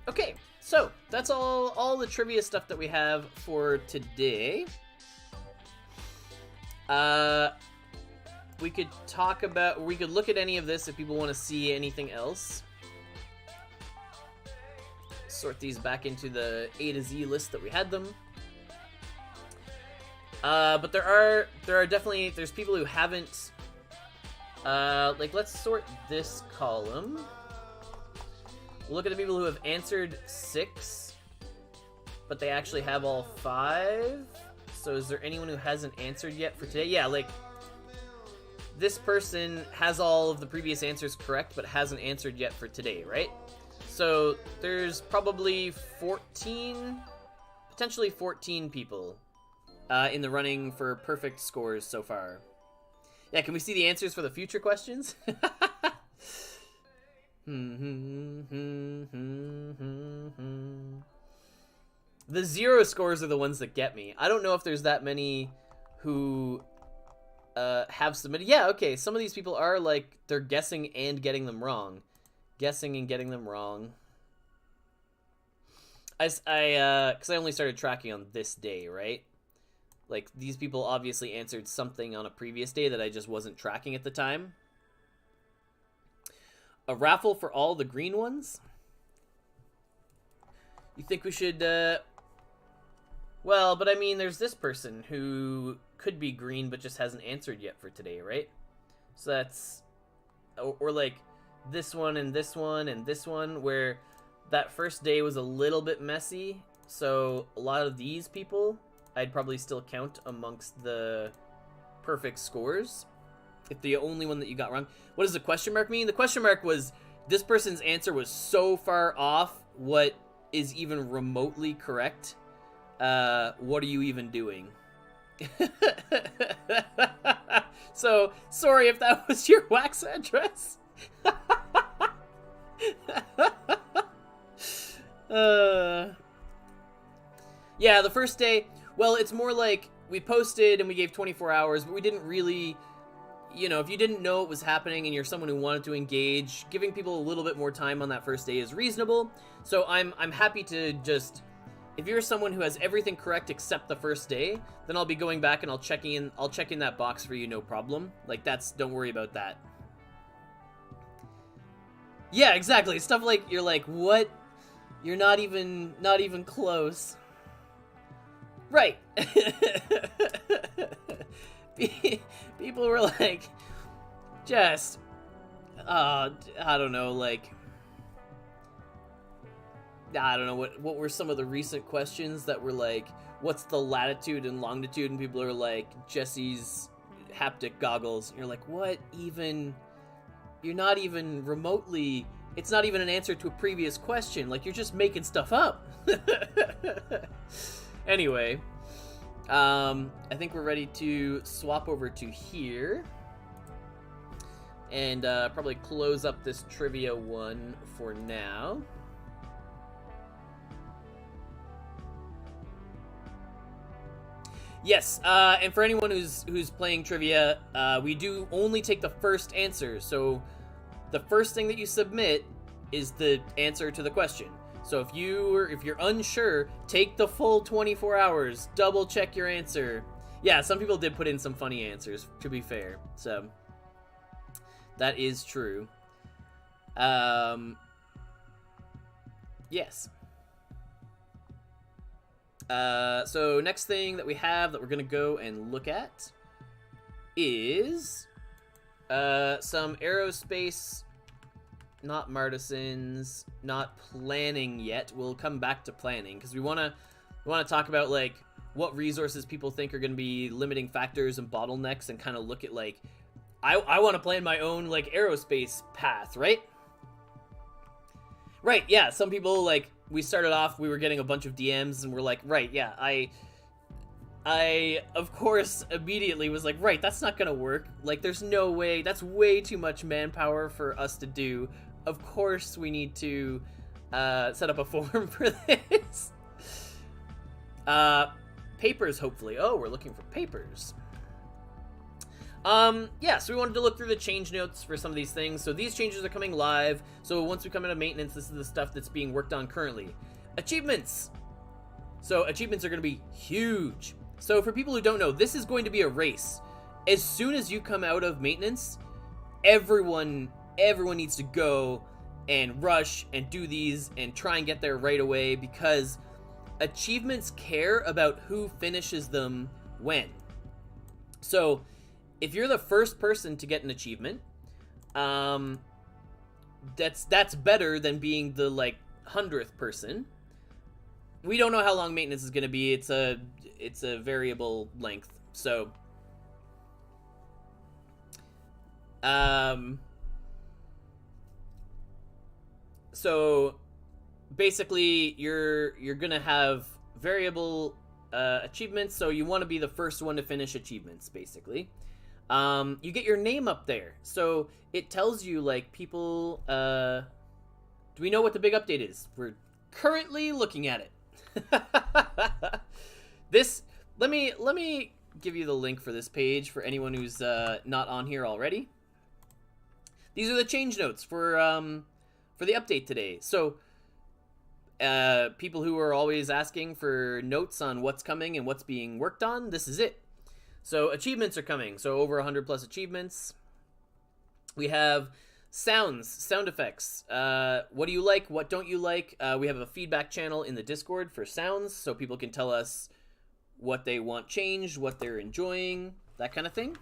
Okay, so that's all the trivia stuff that we have for today. We could look at any of this if people want to see anything else. Sort these back into the A to Z list that we had them. But there are definitely, there's people who haven't, like, let's sort this column. We'll look at the people who have answered 6, but they actually have all 5. So is there anyone who hasn't answered yet for today? Yeah, like, this person has all of the previous answers correct, but hasn't answered yet for today, right? So there's probably 14, potentially 14 people in the running for perfect scores so far. Yeah, can we see the answers for the future questions? The 0 scores are the ones that get me. I don't know if there's that many who have submitted. Yeah, okay, some of these people are, like, they're guessing and getting them wrong. Guessing and getting them wrong. Because I only started tracking on this day, right? Like, these people obviously answered something on a previous day that I just wasn't tracking at the time. A raffle for all the green ones? You think we should, well, but I mean, there's this person who could be green but just hasn't answered yet for today, right? So that's... Or like, this one and this one and this one, where that first day was a little bit messy. So a lot of these people, I'd probably still count amongst the perfect scores. If the only one that you got wrong. What does the question mark mean? The question mark was, this person's answer was so far off what is even remotely correct. What are you even doing? So, sorry if that was your wax address. Yeah, the first day, well, it's more like we posted and we gave 24 hours, but we didn't really, you know, if you didn't know it was happening and you're someone who wanted to engage, giving people a little bit more time on that first day is reasonable. So I'm happy to just, if you're someone who has everything correct except the first day, then I'll be going back and I'll check in that box for you, no problem. Like, don't worry about that. Yeah, exactly. Stuff like, you're like, what? You're not even close. Right. People were like, just, I don't know, like, I don't know, what were some of the recent questions that were like, what's the latitude and longitude? And people are like, Jesse's haptic goggles. And you're like, what even? You're not even remotely, it's not even an answer to a previous question. Like, you're just making stuff up. Anyway, I think we're ready to swap over to here. And probably close up this trivia one for now. Yes, and for anyone who's playing trivia, we do only take the first answer. So the first thing that you submit is the answer to the question. So if you're unsure, take the full 24 hours. Double check your answer. Yeah, some people did put in some funny answers, to be fair. So that is true. Yes. So next thing that we have that we're gonna go and look at is some aerospace, not Martisans, not planning yet. We'll come back to planning because we wanna talk about like what resources people think are gonna be limiting factors and bottlenecks, and kind of look at like I want to plan my own like aerospace path, right? Right, yeah. Some people, like, we started off, we were getting a bunch of DMs, and we're like, right, yeah, I of course immediately was like, right, that's not gonna work. Like, there's no way, that's way too much manpower for us to do. Of course we need to set up a forum for this. Papers, hopefully. Oh, we're looking for papers. Yeah, so we wanted to look through the change notes for some of these things. So these changes are coming live. So once we come into maintenance, this is the stuff that's being worked on currently. Achievements. So achievements are going to be huge. So for people who don't know, this is going to be a race. As soon as you come out of maintenance, everyone needs to go and rush and do these and try and get there right away, because achievements care about who finishes them when. So if you're the first person to get an achievement, that's better than being the 100th person. We don't know how long maintenance is going to be. It's a variable length. So so basically you're going to have variable achievements, so you want to be the first one to finish achievements, basically. You get your name up there, so it tells you, people, do we know what the big update is? We're currently looking at it. Let me give you the link for this page for anyone who's not on here already. These are the change notes for the update today. So people who are always asking for notes on what's coming and what's being worked on, this is it. So achievements are coming. So over 100 plus achievements. We have sounds, sound effects. What do you like? What don't you like? We have a feedback channel in the Discord for sounds, so people can tell us what they want changed, what they're enjoying, that kind of thing.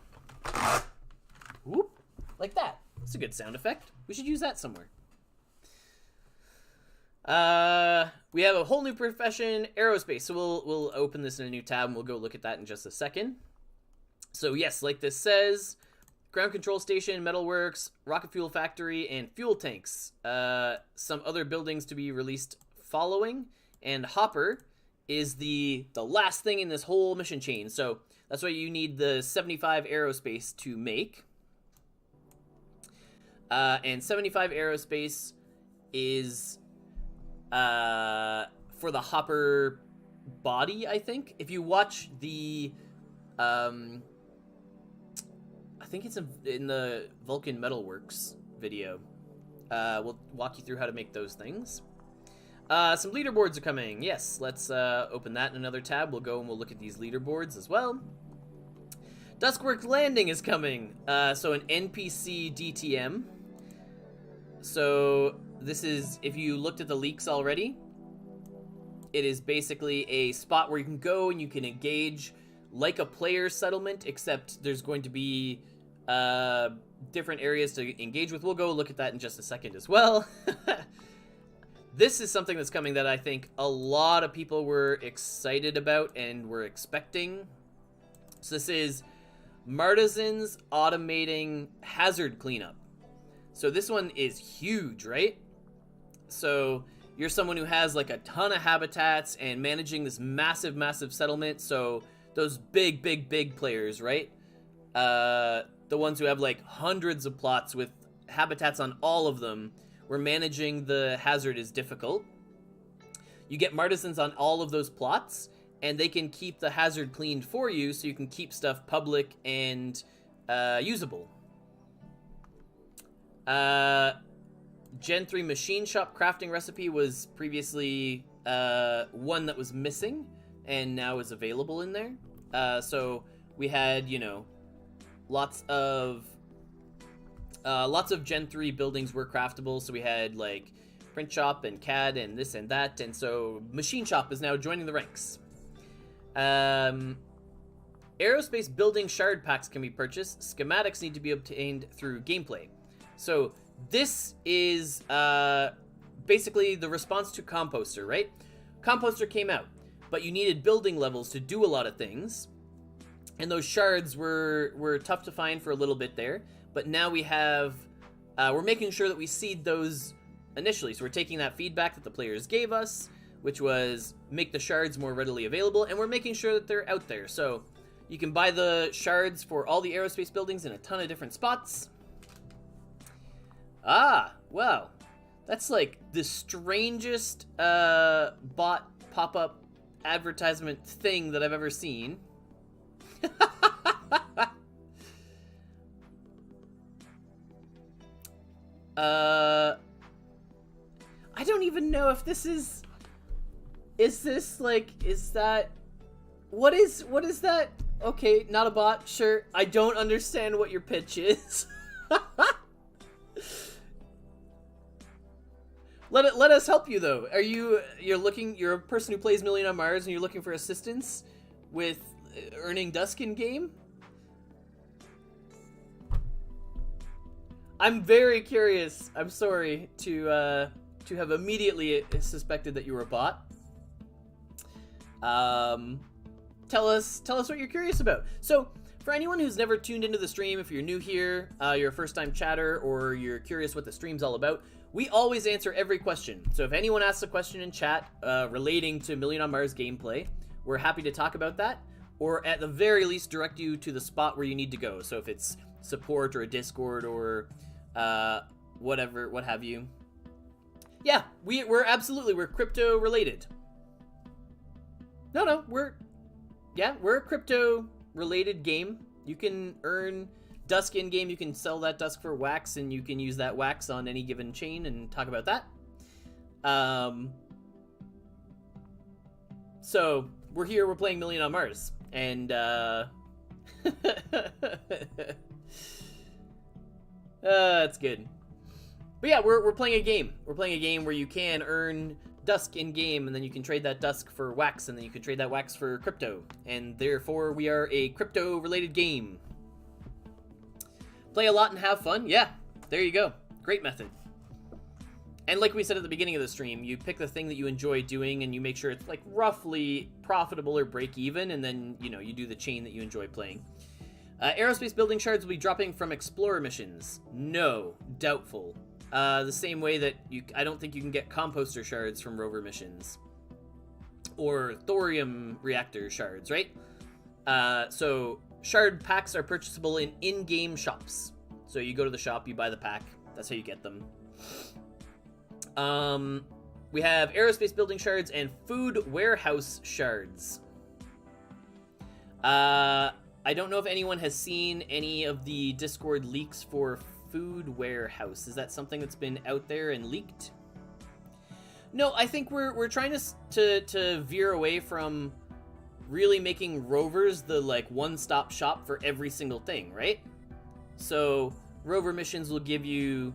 Whoop, like that. It's a good sound effect. We should use that somewhere. We have a whole new profession, aerospace. So we'll open this in a new tab and we'll go look at that in just a second. So yes, like this says, ground control station, metalworks, rocket fuel factory, and fuel tanks. Some other buildings to be released following, and hopper is the last thing in this whole mission chain. So that's why you need the 75 aerospace to make. And 75 aerospace is for the hopper body, I think. If you watch the I think it's in the Vulcan Metalworks video. We'll walk you through how to make those things. Some leaderboards are coming. Yes, let's open that in another tab. We'll go and we'll look at these leaderboards as well. Duskworks Landing is coming. So an NPC DTM. So this is, if you looked at the leaks already, it is basically a spot where you can go and you can engage like a player settlement, except there's going to be different areas to engage with. We'll go look at that in just a second as well. This is something that's coming that I think a lot of people were excited about and were expecting. So this is Martisans automating hazard cleanup. So this one is huge, right? So you're someone who has a ton of habitats and managing this massive, massive settlement. So those big players, right? The ones who have hundreds of plots with habitats on all of them, where managing the hazard is difficult. You get Martisans on all of those plots, and they can keep the hazard cleaned for you, so you can keep stuff public and usable. Gen 3 machine shop crafting recipe was previously one that was missing, and now is available in there. So we had, lots of Gen 3 buildings were craftable. So we had print shop and CAD and this and that, and so machine shop is now joining the ranks. Aerospace building shard packs can be purchased. Schematics need to be obtained through gameplay. So this is basically the response to Composter, right? Composter came out, but you needed building levels to do a lot of things, and those shards were tough to find for a little bit there. But now we have, we're making sure that we seed those initially. So we're taking that feedback that the players gave us, which was make the shards more readily available, and we're making sure that they're out there. So you can buy the shards for all the aerospace buildings in a ton of different spots. Ah, wow. That's the strangest bot pop-up advertisement thing that I've ever seen. I don't even know if this is this like, is that, what is that? Okay, not a bot, sure. I don't understand what your pitch is. Let us help you though. You're a person who plays Million on Mars and you're looking for assistance with earning Dusk in game? I'm very curious. I'm sorry to have immediately suspected that you were a bot. Tell us what you're curious about. So, for anyone who's never tuned into the stream, if you're new here, you're a first-time chatter, or you're curious what the stream's all about, we always answer every question. So if anyone asks a question in chat relating to Million on Mars gameplay, we're happy to talk about that, or at the very least direct you to the spot where you need to go. So if it's support or a Discord or whatever, what have you. Yeah, we're crypto related. No, we're a crypto related game. You can earn Dusk in game. You can sell that Dusk for wax, and you can use that wax on any given chain and talk about that. So we're playing Million on Mars, and that's good. But yeah, we're playing a game. We're playing a game where you can earn Dusk in game, and then you can trade that Dusk for wax, and then you can trade that wax for crypto, and therefore we are a crypto related game. Play a lot and have fun. Yeah, there you go. Great method. And like we said at the beginning of the stream, you pick the thing that you enjoy doing, and you make sure it's like roughly profitable or break even, and then you do the chain that you enjoy playing. Aerospace building shards will be dropping from explorer missions. No, doubtful. The same way that I don't think you can get composter shards from rover missions. Or thorium reactor shards, right? So shard packs are purchasable in in-game shops. So you go to the shop, you buy the pack. That's how you get them. We have aerospace building shards and food warehouse shards. I don't know if anyone has seen any of the Discord leaks for food warehouse. Is that something that's been out there and leaked? No, I think we're trying to veer away from really making rovers the like one-stop shop for every single thing, right? So rover missions will give you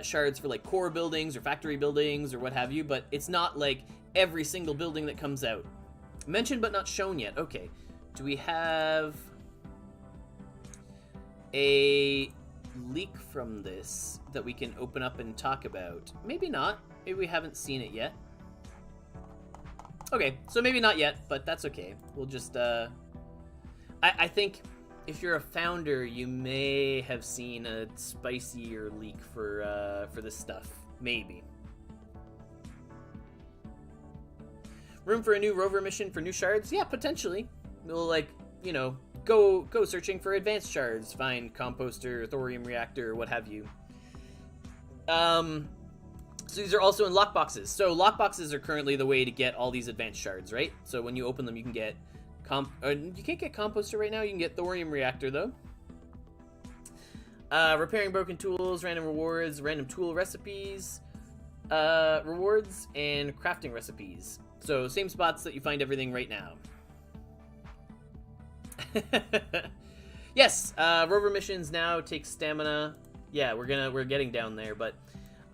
shards for like core buildings or factory buildings or what have you, but it's not like every single building that comes out. Mentioned but not shown yet. Okay. Do we have a leak from this that we can open up and talk about? Maybe not. Maybe we haven't seen it yet. Okay, so maybe not yet, but that's okay. We'll just, I think if you're a founder, you may have seen a spicier leak for this stuff. Maybe. Room for a new rover mission for new shards? Yeah, potentially. We'll, like, go searching for advanced shards, find composter, thorium reactor, what have you. So these are also in lockboxes. So lockboxes are currently the way to get all these advanced shards, right? So when you open them, you can get you can't get composter right now. You can get thorium reactor though. Repairing broken tools, random rewards, random tool recipes, rewards, and crafting recipes. So same spots that you find everything right now. Yes, rover missions now take stamina. Yeah, we're getting down there, but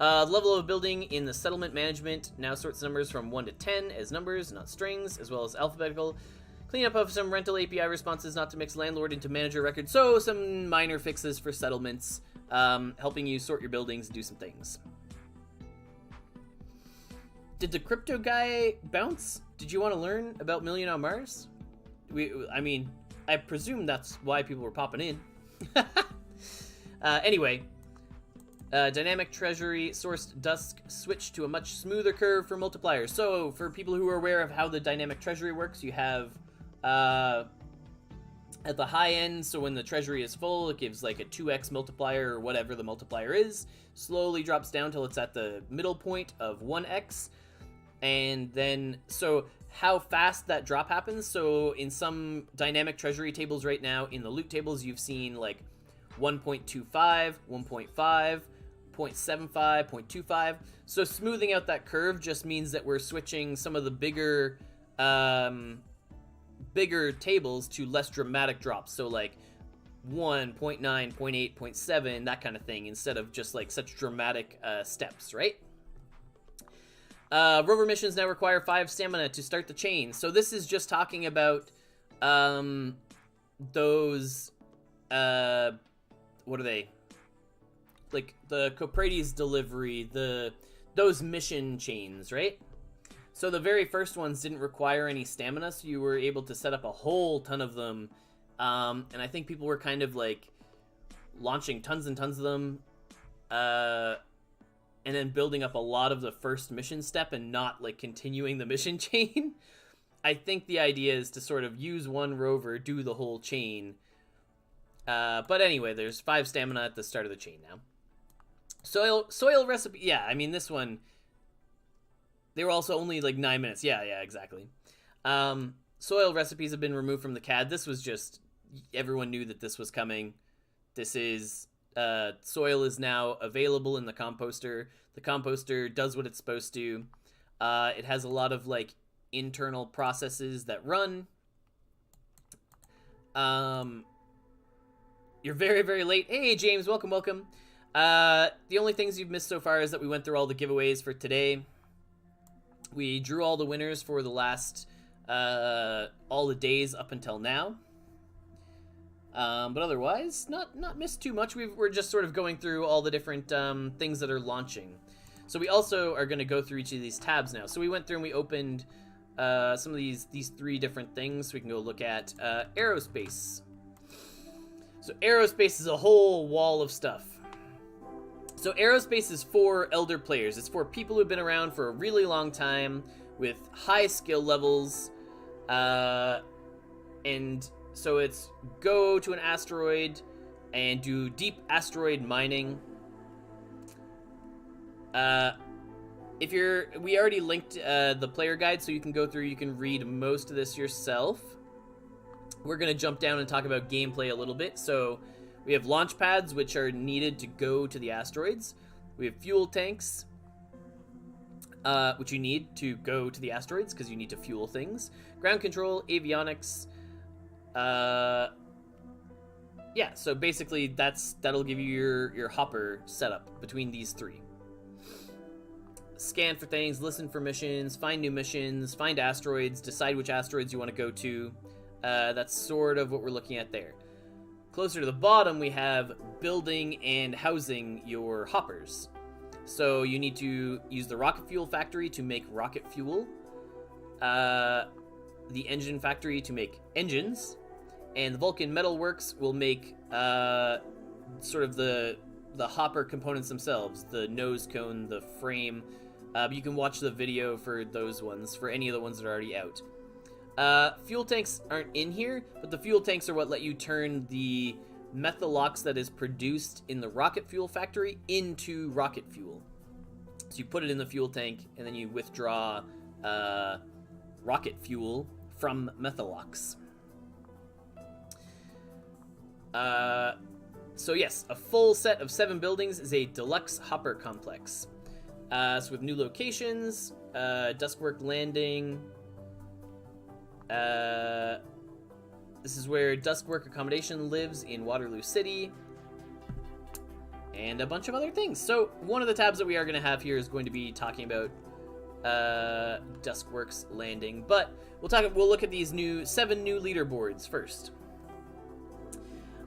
level of building in the settlement management now sorts numbers from 1 to 10 as numbers, not strings, as well as alphabetical. Cleanup of some rental API responses not to mix landlord into manager records. So some minor fixes for settlements, helping you sort your buildings and do some things. Did the crypto guy bounce? Did you want to learn about Million on Mars? I mean, I presume that's why people were popping in. Anyway, dynamic treasury sourced Dusk switched to a much smoother curve for multipliers. So for people who are aware of how the dynamic treasury works, you have at the high end, so when the treasury is full, it gives like a 2x multiplier or whatever the multiplier is, slowly drops down till it's at the middle point of 1x. And then, so how fast that drop happens. So in some dynamic treasury tables right now, in the loot tables, you've seen like 1.25, 1.5, 0.75, 0.25. So smoothing out that curve just means that we're switching some of the bigger tables to less dramatic drops. So like 1, 0.9, 0.8, 0.7, that kind of thing, instead of just like such dramatic steps, right? Rover missions now require 5 stamina to start the chain. So this is just talking about those, what are they? Like the Coprades delivery, those mission chains, right? So the very first ones didn't require any stamina, so you were able to set up a whole ton of them. And I think people were kind of like launching tons and tons of them, and then building up a lot of the first mission step and not like continuing the mission chain. I think the idea is to sort of use one rover, do the whole chain. But anyway, there's 5 stamina at the start of the chain now. Soil recipe. Yeah, I mean, this one, they were also only like 9 minutes. Yeah, exactly. Soil recipes have been removed from the CAD. This was just, everyone knew that this was coming. This is, soil is now available in the composter. The composter does what it's supposed to. It has a lot of like internal processes that run. You're very, very late. Hey, James, welcome. The only things you've missed so far is that we went through all the giveaways for today. We drew all the winners for the last, all the days up until now. But otherwise, not missed too much. We're just sort of going through all the different things that are launching. So we also are going to go through each of these tabs now. So we went through and we opened some of these 3 different things. So we can go look at aerospace. So aerospace is a whole wall of stuff. So aerospace is for elder players. It's for people who've been around for a really long time with high skill levels. And so it's go to an asteroid and do deep asteroid mining. We already linked the player guide, so you can go through, you can read most of this yourself. We're going to jump down and talk about gameplay a little bit. So we have launch pads, which are needed to go to the asteroids. We have fuel tanks, which you need to go to the asteroids because you need to fuel things. Ground control, avionics. Yeah, so basically that'll give you your hopper setup between these 3. Scan for things, listen for missions, find new missions, find asteroids, decide which asteroids you want to go to. That's sort of what we're looking at there. Closer to the bottom, we have building and housing your hoppers. So you need to use the rocket fuel factory to make rocket fuel, the engine factory to make engines, and the Vulcan Metal Works will make sort of the hopper components themselves, the nose cone, the frame. You can watch the video for those ones, for any of the ones that are already out. Fuel tanks aren't in here, but the fuel tanks are what let you turn the methalox that is produced in the rocket fuel factory into rocket fuel. So you put it in the fuel tank, and then you withdraw rocket fuel from methalox. So yes, a full set of 7 buildings is a deluxe hopper complex. So with new locations, Duskwork Landing. This is where Duskwork Accommodation lives in Waterloo City. And a bunch of other things. So one of the tabs that we are going to have here is going to be talking about Duskworks Landing. But we'll look at these 7 new leaderboards first.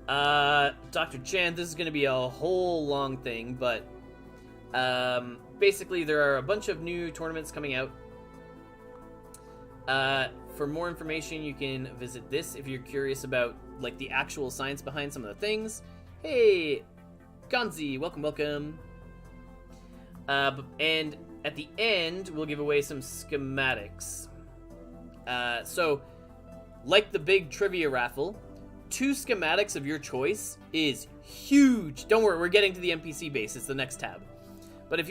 Dr. Chan, this is going to be a whole long thing, but basically there are a bunch of new tournaments coming out. For more information, you can visit this if you're curious about like the actual science behind some of the things. Hey, Gonzi, welcome. And at the end, we'll give away some schematics. So, like the big trivia raffle, 2 schematics of your choice is huge. Don't worry, we're getting to the NPC base. It's the next tab. But if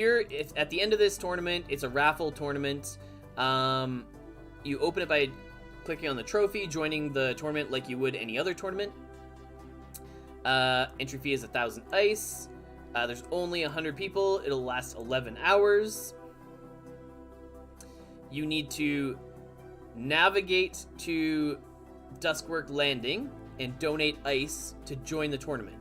at the end of this tournament, it's a raffle tournament. You open it by clicking on the trophy, joining the tournament like you would any other tournament. Entry fee is 1,000 ice. There's only 100 people. It'll last 11 hours. You need to navigate to Duskwork Landing and donate ice to join the tournament.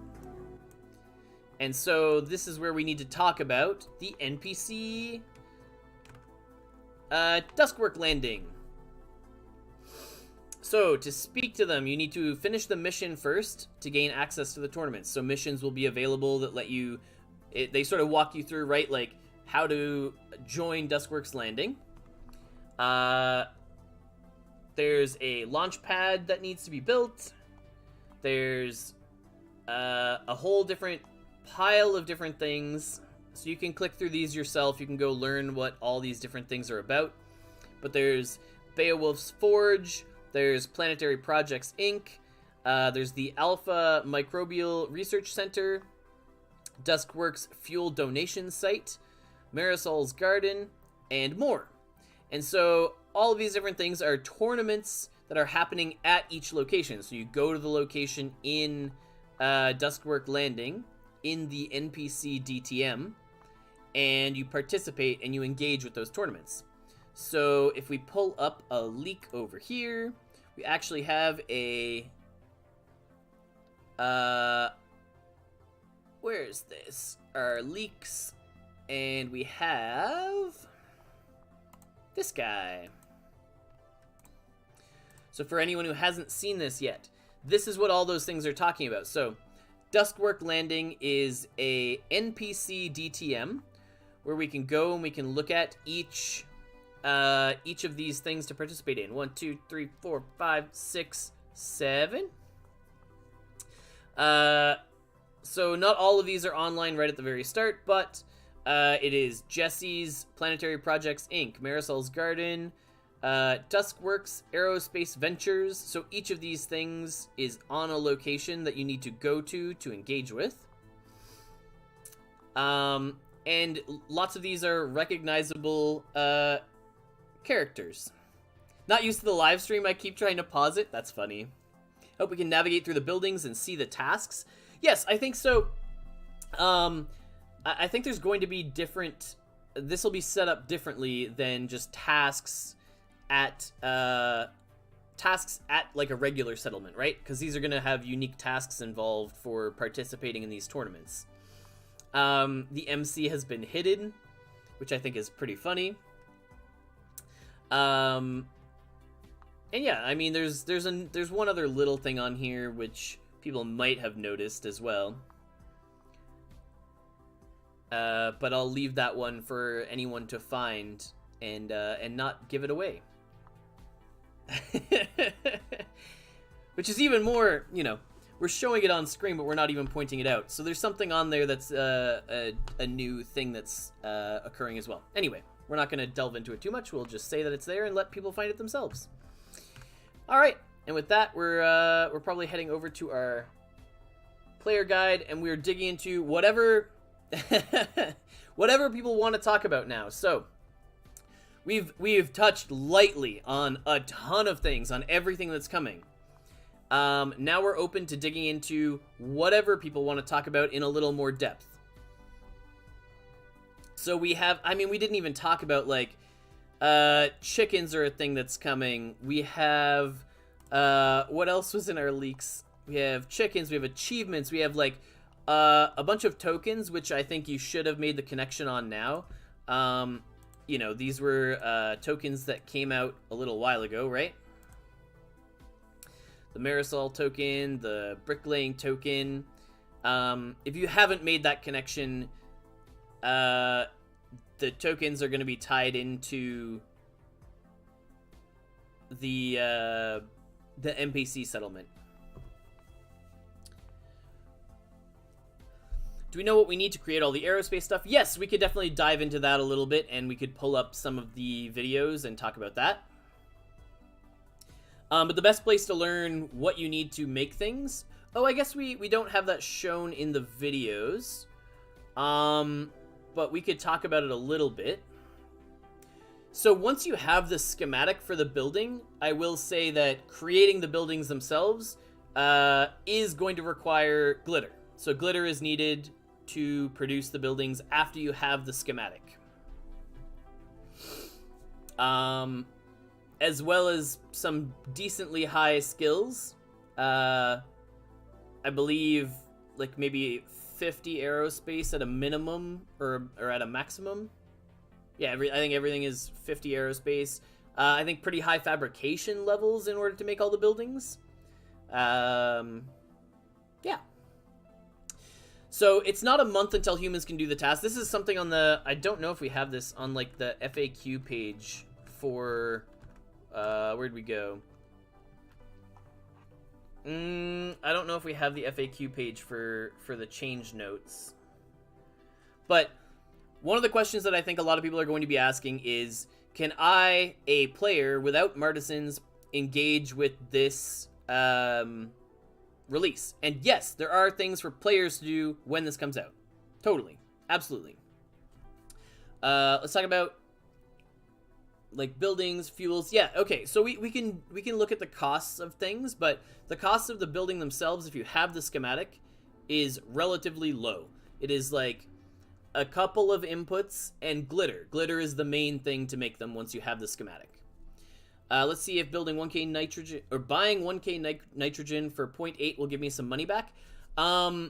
And so this is where we need to talk about the NPC Duskwork Landing. So to speak to them, you need to finish the mission first to gain access to the tournament. So missions will be available that let you, they sort of walk you through, right, like how to join Duskworks Landing. There's a launch pad that needs to be built. There's a whole different pile of different things. So you can click through these yourself. You can go learn what all these different things are about. But there's Beowulf's Forge. There's Planetary Projects, Inc. There's the Alpha Microbial Research Center, Duskworks Fuel Donation Site, Marisol's Garden, and more. And so all of these different things are tournaments that are happening at each location. So you go to the location in Duskwork Landing in the NPC DTM, and you participate and you engage with those tournaments. So if we pull up a leak over here, we actually have a, where is this? Our leaks, and we have this guy. So for anyone who hasn't seen this yet, this is what all those things are talking about. So Duskwork Landing is a NPC DTM where we can go and we can look at each of these things to participate in. 1, 2, 3, 4, 5, 6, 7. So not all of these are online right at the very start, but it is Jesse's Planetary Projects Inc., Marisol's Garden, Duskworks Aerospace Ventures. So each of these things is on a location that you need to go to engage with. And lots of these are recognizable characters. Not used to the live stream, I keep trying to pause it. That's funny. Hope we can navigate through the buildings and see the tasks. Yes, I think so. I think there's going to be different... This will be set up differently than just tasks at like a regular settlement, right? Because these are going to have unique tasks involved for participating in these tournaments. The MC has been hidden, which I think is pretty funny. And yeah, I mean, there's one other little thing on here which people might have noticed as well. But I'll leave that one for anyone to find and not give it away. Which is even more, you know, we're showing it on screen, but we're not even pointing it out. So there's something on there that's a new thing that's occurring as well. Anyway, we're not going to delve into it too much. We'll just say that it's there and let people find it themselves. All right, and with that, we're probably heading over to our player guide, and we're digging into whatever whatever people want to talk about now. So we've touched lightly on a ton of things, on everything that's coming. Now we're open to digging into whatever people want to talk about in a little more depth. So we have, I mean, we didn't even talk about, like, chickens are a thing that's coming. We have, what else was in our leaks? We have chickens, we have achievements, we have, like, a bunch of tokens, which I think you should have made the connection on now. You know, these were tokens that came out a little while ago, right? The Marisol token, the bricklaying token. If you haven't made that connection, the tokens are going to be tied into the NPC settlement. Do we know what we need to create all the aerospace stuff? Yes, we could definitely dive into that a little bit, and we could pull up some of the videos and talk about that. But the best place to learn what you need to make things... Oh, I guess we don't have that shown in the videos. But we could talk about it a little bit. So once you have the schematic for the building, I will say that creating the buildings themselves is going to require glitter. So glitter is needed to produce the buildings after you have the schematic. As well as some decently high skills. I believe like maybe 50 aerospace at a minimum or at a maximum. Yeah, I think everything is 50 aerospace. I think pretty high fabrication levels in order to make all the buildings. Yeah. So it's not a month until humans can do the task. This is something on the... I don't know if we have this on like the FAQ page for... where'd we go? I don't know if we have the FAQ page for the change notes. But one of the questions that I think a lot of people are going to be asking is, can I, a player without Martisans, engage with this release? And yes, there are things for players to do when this comes out. Totally. Absolutely. Let's talk about like buildings, fuels. Yeah, okay. So we can look at the costs of things, but the cost of the building themselves, if you have the schematic, is relatively low. It is like a couple of inputs and glitter. Glitter is the main thing to make them once you have the schematic. Let's see if building 1k nitrogen or buying 1k nitrogen for 0.8 will give me some money back. I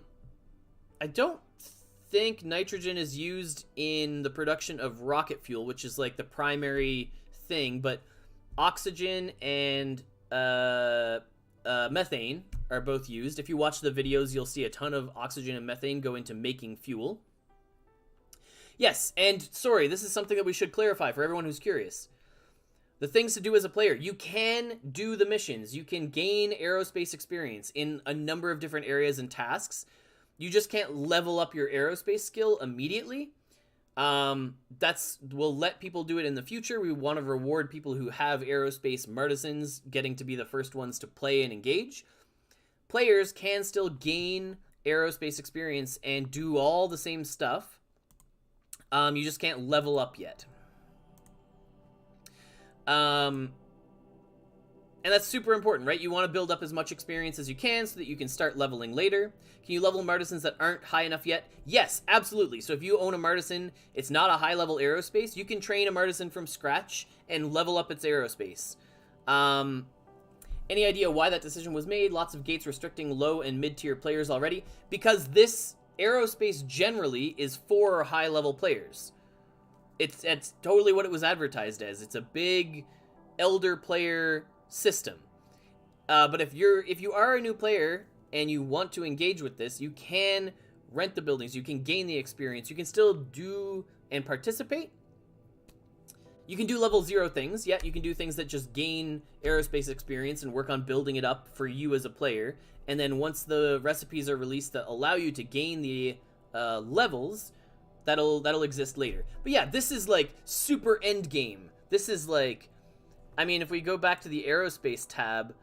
don't think nitrogen is used in the production of rocket fuel, which is like the primary thing, but oxygen and methane are both used. If you watch the videos, you'll see a ton of oxygen and methane go into making fuel. Yes, and sorry, this is something that we should clarify for everyone who's curious. The things to do as a player, you can do the missions. You can gain aerospace experience in a number of different areas and tasks. You just can't level up your aerospace skill immediately. We'll let people do it in the future. We want to reward people who have aerospace Martisans getting to be the first ones to play and engage. Players can still gain aerospace experience and do all the same stuff. You just can't level up yet. And that's super important, right? You want to build up as much experience as you can so that you can start leveling later. Can you level Martisans that aren't high enough yet? Yes, absolutely. So if you own a Martisan, it's not a high-level aerospace, you can train a Martisan from scratch and level up its aerospace. Any idea why that decision was made? Lots of gates restricting low and mid-tier players already. Because this aerospace generally is for high-level players. It's totally what it was advertised as. It's a big elder player system. But if you are a new player and you want to engage with this, you can rent the buildings, you can gain the experience, you can still do and participate. You can do level 0 things. Yeah, you can do things that just gain aerospace experience and work on building it up for you as a player. And then once the recipes are released that allow you to gain the levels, that'll exist later. But yeah, this is like super end game. This is like, I mean, if we go back to the aerospace tab,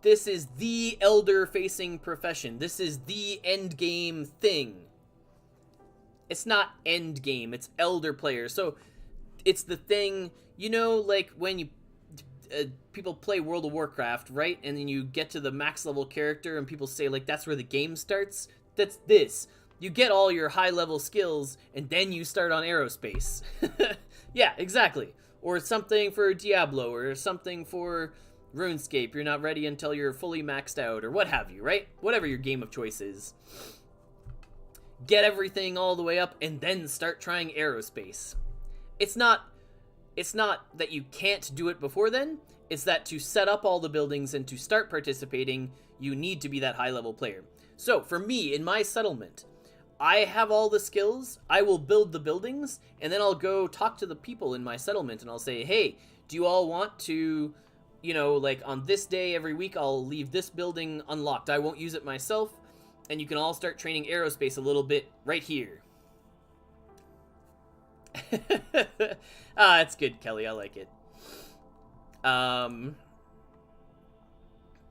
this is the elder-facing profession. This is the end game thing. It's not end game, it's elder players. So it's the thing, you know, like when you people play World of Warcraft, right? And then you get to the max level character and people say like that's where the game starts. That's this. You get all your high level skills and then you start on aerospace. Yeah, exactly. Or something for Diablo or something for RuneScape. You're not ready until you're fully maxed out or what have you, right? Whatever your game of choice is. Get everything all the way up and then start trying aerospace. It's not that you can't do it before then. It's that to set up all the buildings and to start participating, you need to be that high level player. So for me, in my settlement, I have all the skills, I will build the buildings, and then I'll go talk to the people in my settlement and I'll say, hey, do you all want to, you know, like on this day every week I'll leave this building unlocked. I won't use it myself, and you can all start training aerospace a little bit right here. It's good, Kelly, I like it.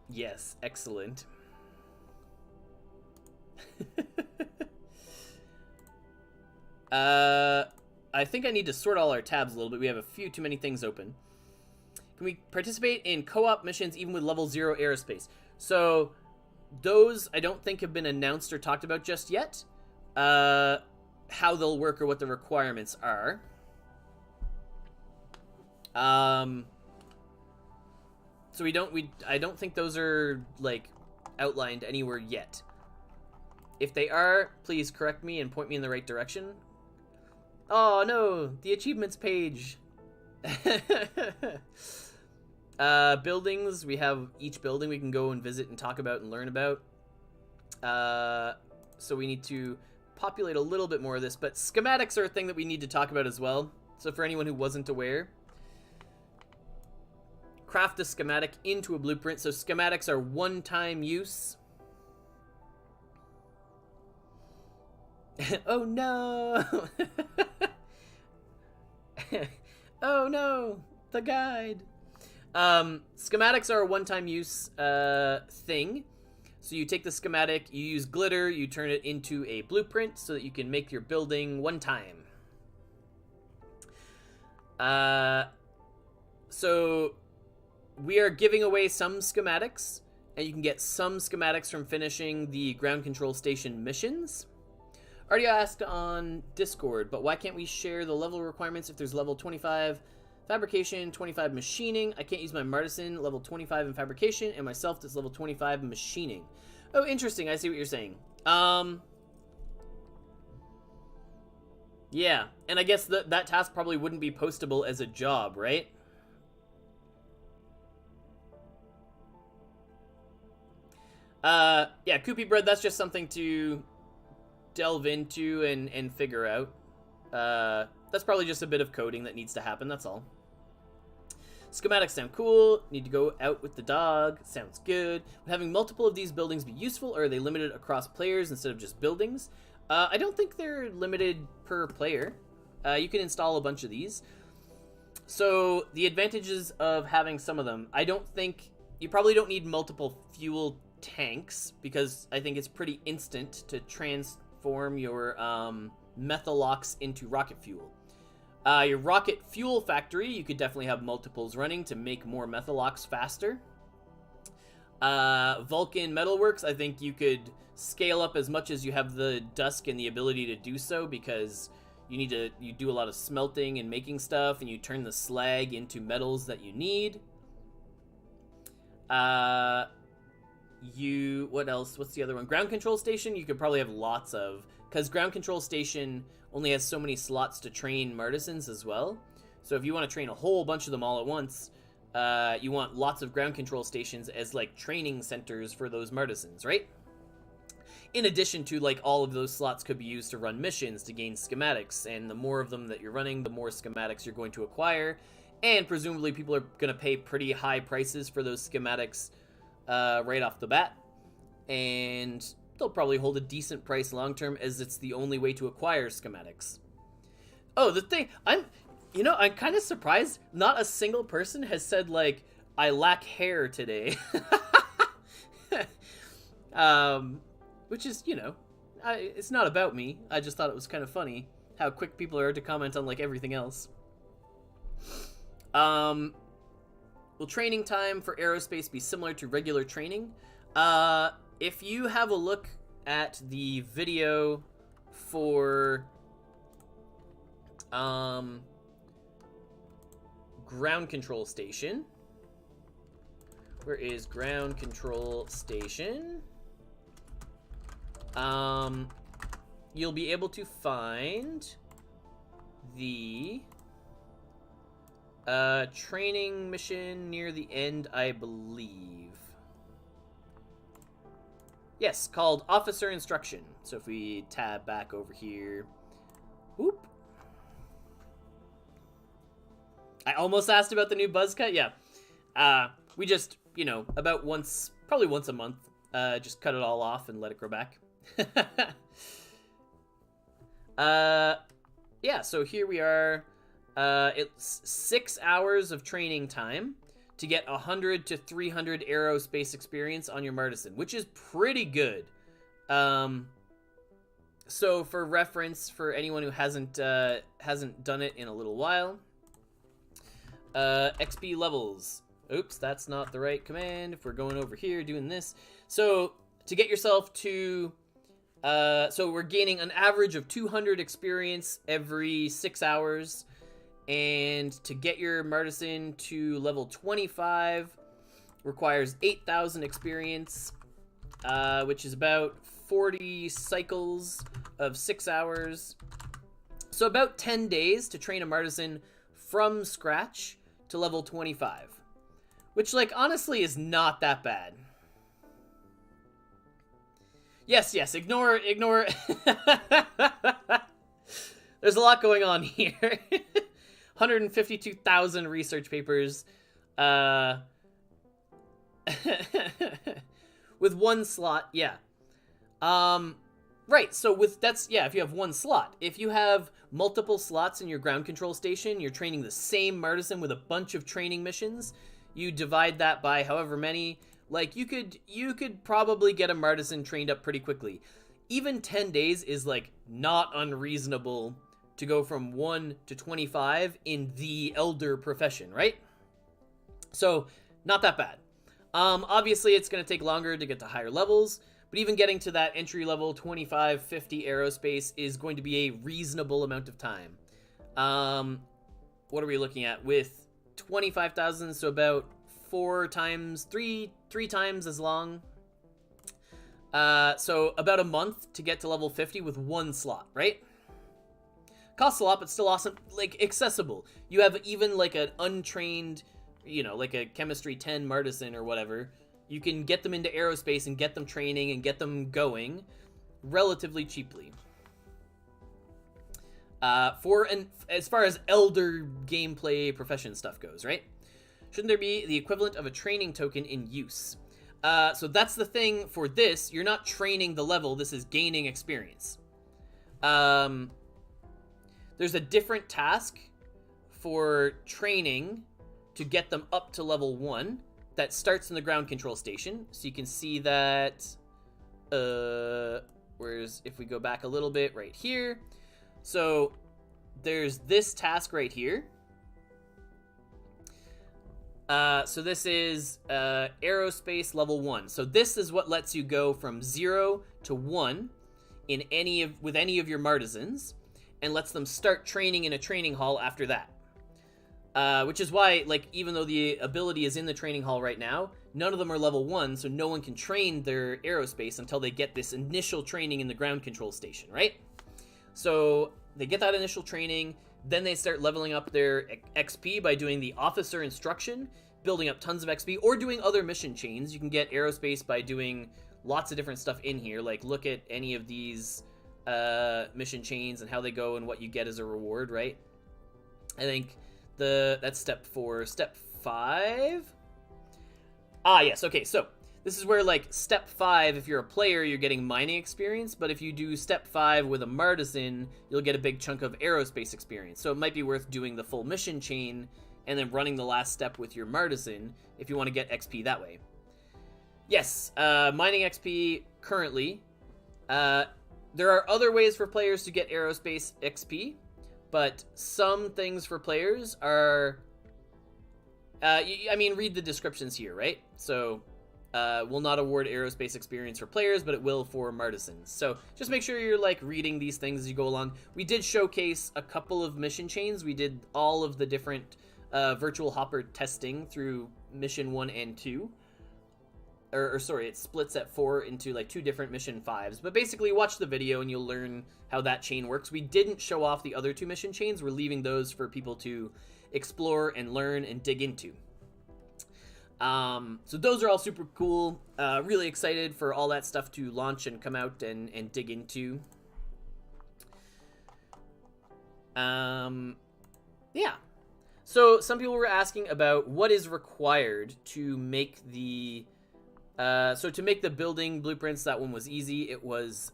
Yes, excellent. I think I need to sort all our tabs a little bit. We have a few too many things open. Can we participate in co-op missions even with level 0 aerospace? So those I don't think have been announced or talked about just yet. How they'll work or what the requirements are. So I don't think those are like outlined anywhere yet. If they are, please correct me and point me in the right direction. Oh no, the achievements page. Buildings, we have each building we can go and visit and talk about and learn about. So we need to populate a little bit more of this, but schematics are a thing that we need to talk about as well. So for anyone who wasn't aware, craft a schematic into a blueprint. So schematics are one-time use. Oh no! Oh no! The guide! Schematics are a one-time use thing. So you take the schematic, you use glitter, you turn it into a blueprint so that you can make your building one time. So we are giving away some schematics, and you can get some schematics from finishing the ground control station missions. Already asked on Discord, but why can't we share the level requirements if there's level 25 fabrication, 25 machining? I can't use my Martisan level 25 in fabrication, and myself that's level 25 in machining. Oh, interesting. I see what you're saying. Yeah, and I guess that task probably wouldn't be postable as a job, right? Yeah, Koopy Bread, that's just something to delve into and figure out. That's probably just a bit of coding that needs to happen, that's all. Schematics sound cool. Need to go out with the dog. Sounds good. Would having multiple of these buildings be useful, or are they limited across players instead of just buildings? I don't think they're limited per player. You can install a bunch of these. So the advantages of having some of them, I don't think... You probably don't need multiple fuel tanks, because I think it's pretty instant to transform your Methalox into rocket fuel. Your rocket fuel factory, you could definitely have multiples running to make more Methalox faster. Vulcan Metalworks, I think you could scale up as much as you have the Dusk and the ability to do so, because you do a lot of smelting and making stuff, and you turn the slag into metals that you need. What else? What's the other one? Ground control station, you could probably have lots of, because ground control station only has so many slots to train Martisans as well. So if you want to train a whole bunch of them all at once, you want lots of ground control stations as like training centers for those Martisans, right? In addition to, like, all of those slots could be used to run missions to gain schematics, and the more of them that you're running, the more schematics you're going to acquire, and presumably people are going to pay pretty high prices for those schematics right off the bat, and they'll probably hold a decent price long term, as it's the only way to acquire schematics. Oh, the thing, I'm kind of surprised not a single person has said, like, I lack hair today. Which is, it's not about me. I just thought it was kind of funny how quick people are to comment on, like, everything else. Will training time for aerospace be similar to regular training? If you have a look at the video for ground control station. Where is ground control station? You'll be able to find the training mission near the end, I believe. Yes, called Officer Instruction. So if we tab back over here. Whoop. I almost asked about the new buzz cut. Yeah. We just, about probably once a month, just cut it all off and let it grow back. Yeah, so here we are. It's 6 hours of training time to get 100 to 300 aerospace experience on your Martisan, which is pretty good. So for reference, for anyone who hasn't done it in a little while, XP levels. Oops, that's not the right command. If we're going over here doing this, so to get yourself to, so we're gaining an average of 200 experience every 6 hours, and to get your Martisan to level 25 requires 8,000 experience, which is about 40 cycles of 6 hours. So about 10 days to train a Martisan from scratch to level 25. Which, like, honestly is not that bad. Yes, ignore. There's a lot going on here. 152,000 research papers. With one slot, yeah. Right, so if you have one slot. If you have multiple slots in your ground control station, you're training the same Martisan with a bunch of training missions, you divide that by however many, like, you could probably get a Martisan trained up pretty quickly. Even 10 days is, like, not unreasonable to go from 1 to 25 in the elder profession, right? So, not that bad. Obviously, it's going to take longer to get to higher levels, but even getting to that entry level 25-50 aerospace is going to be a reasonable amount of time. What are we looking at with 25,000? So about 3 times as long. So about a month to get to level 50 with one slot, right? Costs a lot, but still awesome, like, accessible. You have even, like, an untrained, like a chemistry 10 Martisan or whatever. You can get them into aerospace and get them training and get them going relatively cheaply. As far as elder gameplay profession stuff goes, right? Shouldn't there be the equivalent of a training token in use? So that's the thing for this. You're not training the level. This is gaining experience. There's a different task for training to get them up to level 1 that starts in the ground control station. So you can see that, if we go back a little bit right here. So there's this task right here. So this is aerospace level 1. So this is what lets you go from 0 to 1 with any of your Martisans, and lets them start training in a training hall after that. Which is why, like, even though the ability is in the training hall right now, none of them are level 1, so no one can train their aerospace until they get this initial training in the ground control station, right? So they get that initial training, then they start leveling up their XP by doing the officer instruction, building up tons of XP, or doing other mission chains. You can get aerospace by doing lots of different stuff in here, like look at any of these mission chains and how they go and what you get as a reward, right? I think that's step 4. Step 5? Ah, yes, okay, so this is where, like, step 5, if you're a player, you're getting mining experience, but if you do step 5 with a Martisan, you'll get a big chunk of aerospace experience. So it might be worth doing the full mission chain and then running the last step with your Martisan if you want to get XP that way. Yes, mining XP currently. There are other ways for players to get aerospace XP, but some things for players are... read the descriptions here, right? So... will not award aerospace experience for players, but it will for Martisans. So just make sure you're, like, reading these things as you go along. We did showcase a couple of mission chains. We did all of the different virtual hopper testing through mission 1 and 2. Sorry, it splits at 4 into, like, 2 different mission 5s. But basically, watch the video and you'll learn how that chain works. We didn't show off the other 2 mission chains. We're leaving those for people to explore and learn and dig into. So those are all super cool. Really excited for all that stuff to launch and come out and dig into. Yeah. So some people were asking about what is required to make the... So to make the building blueprints, that one was easy. It was,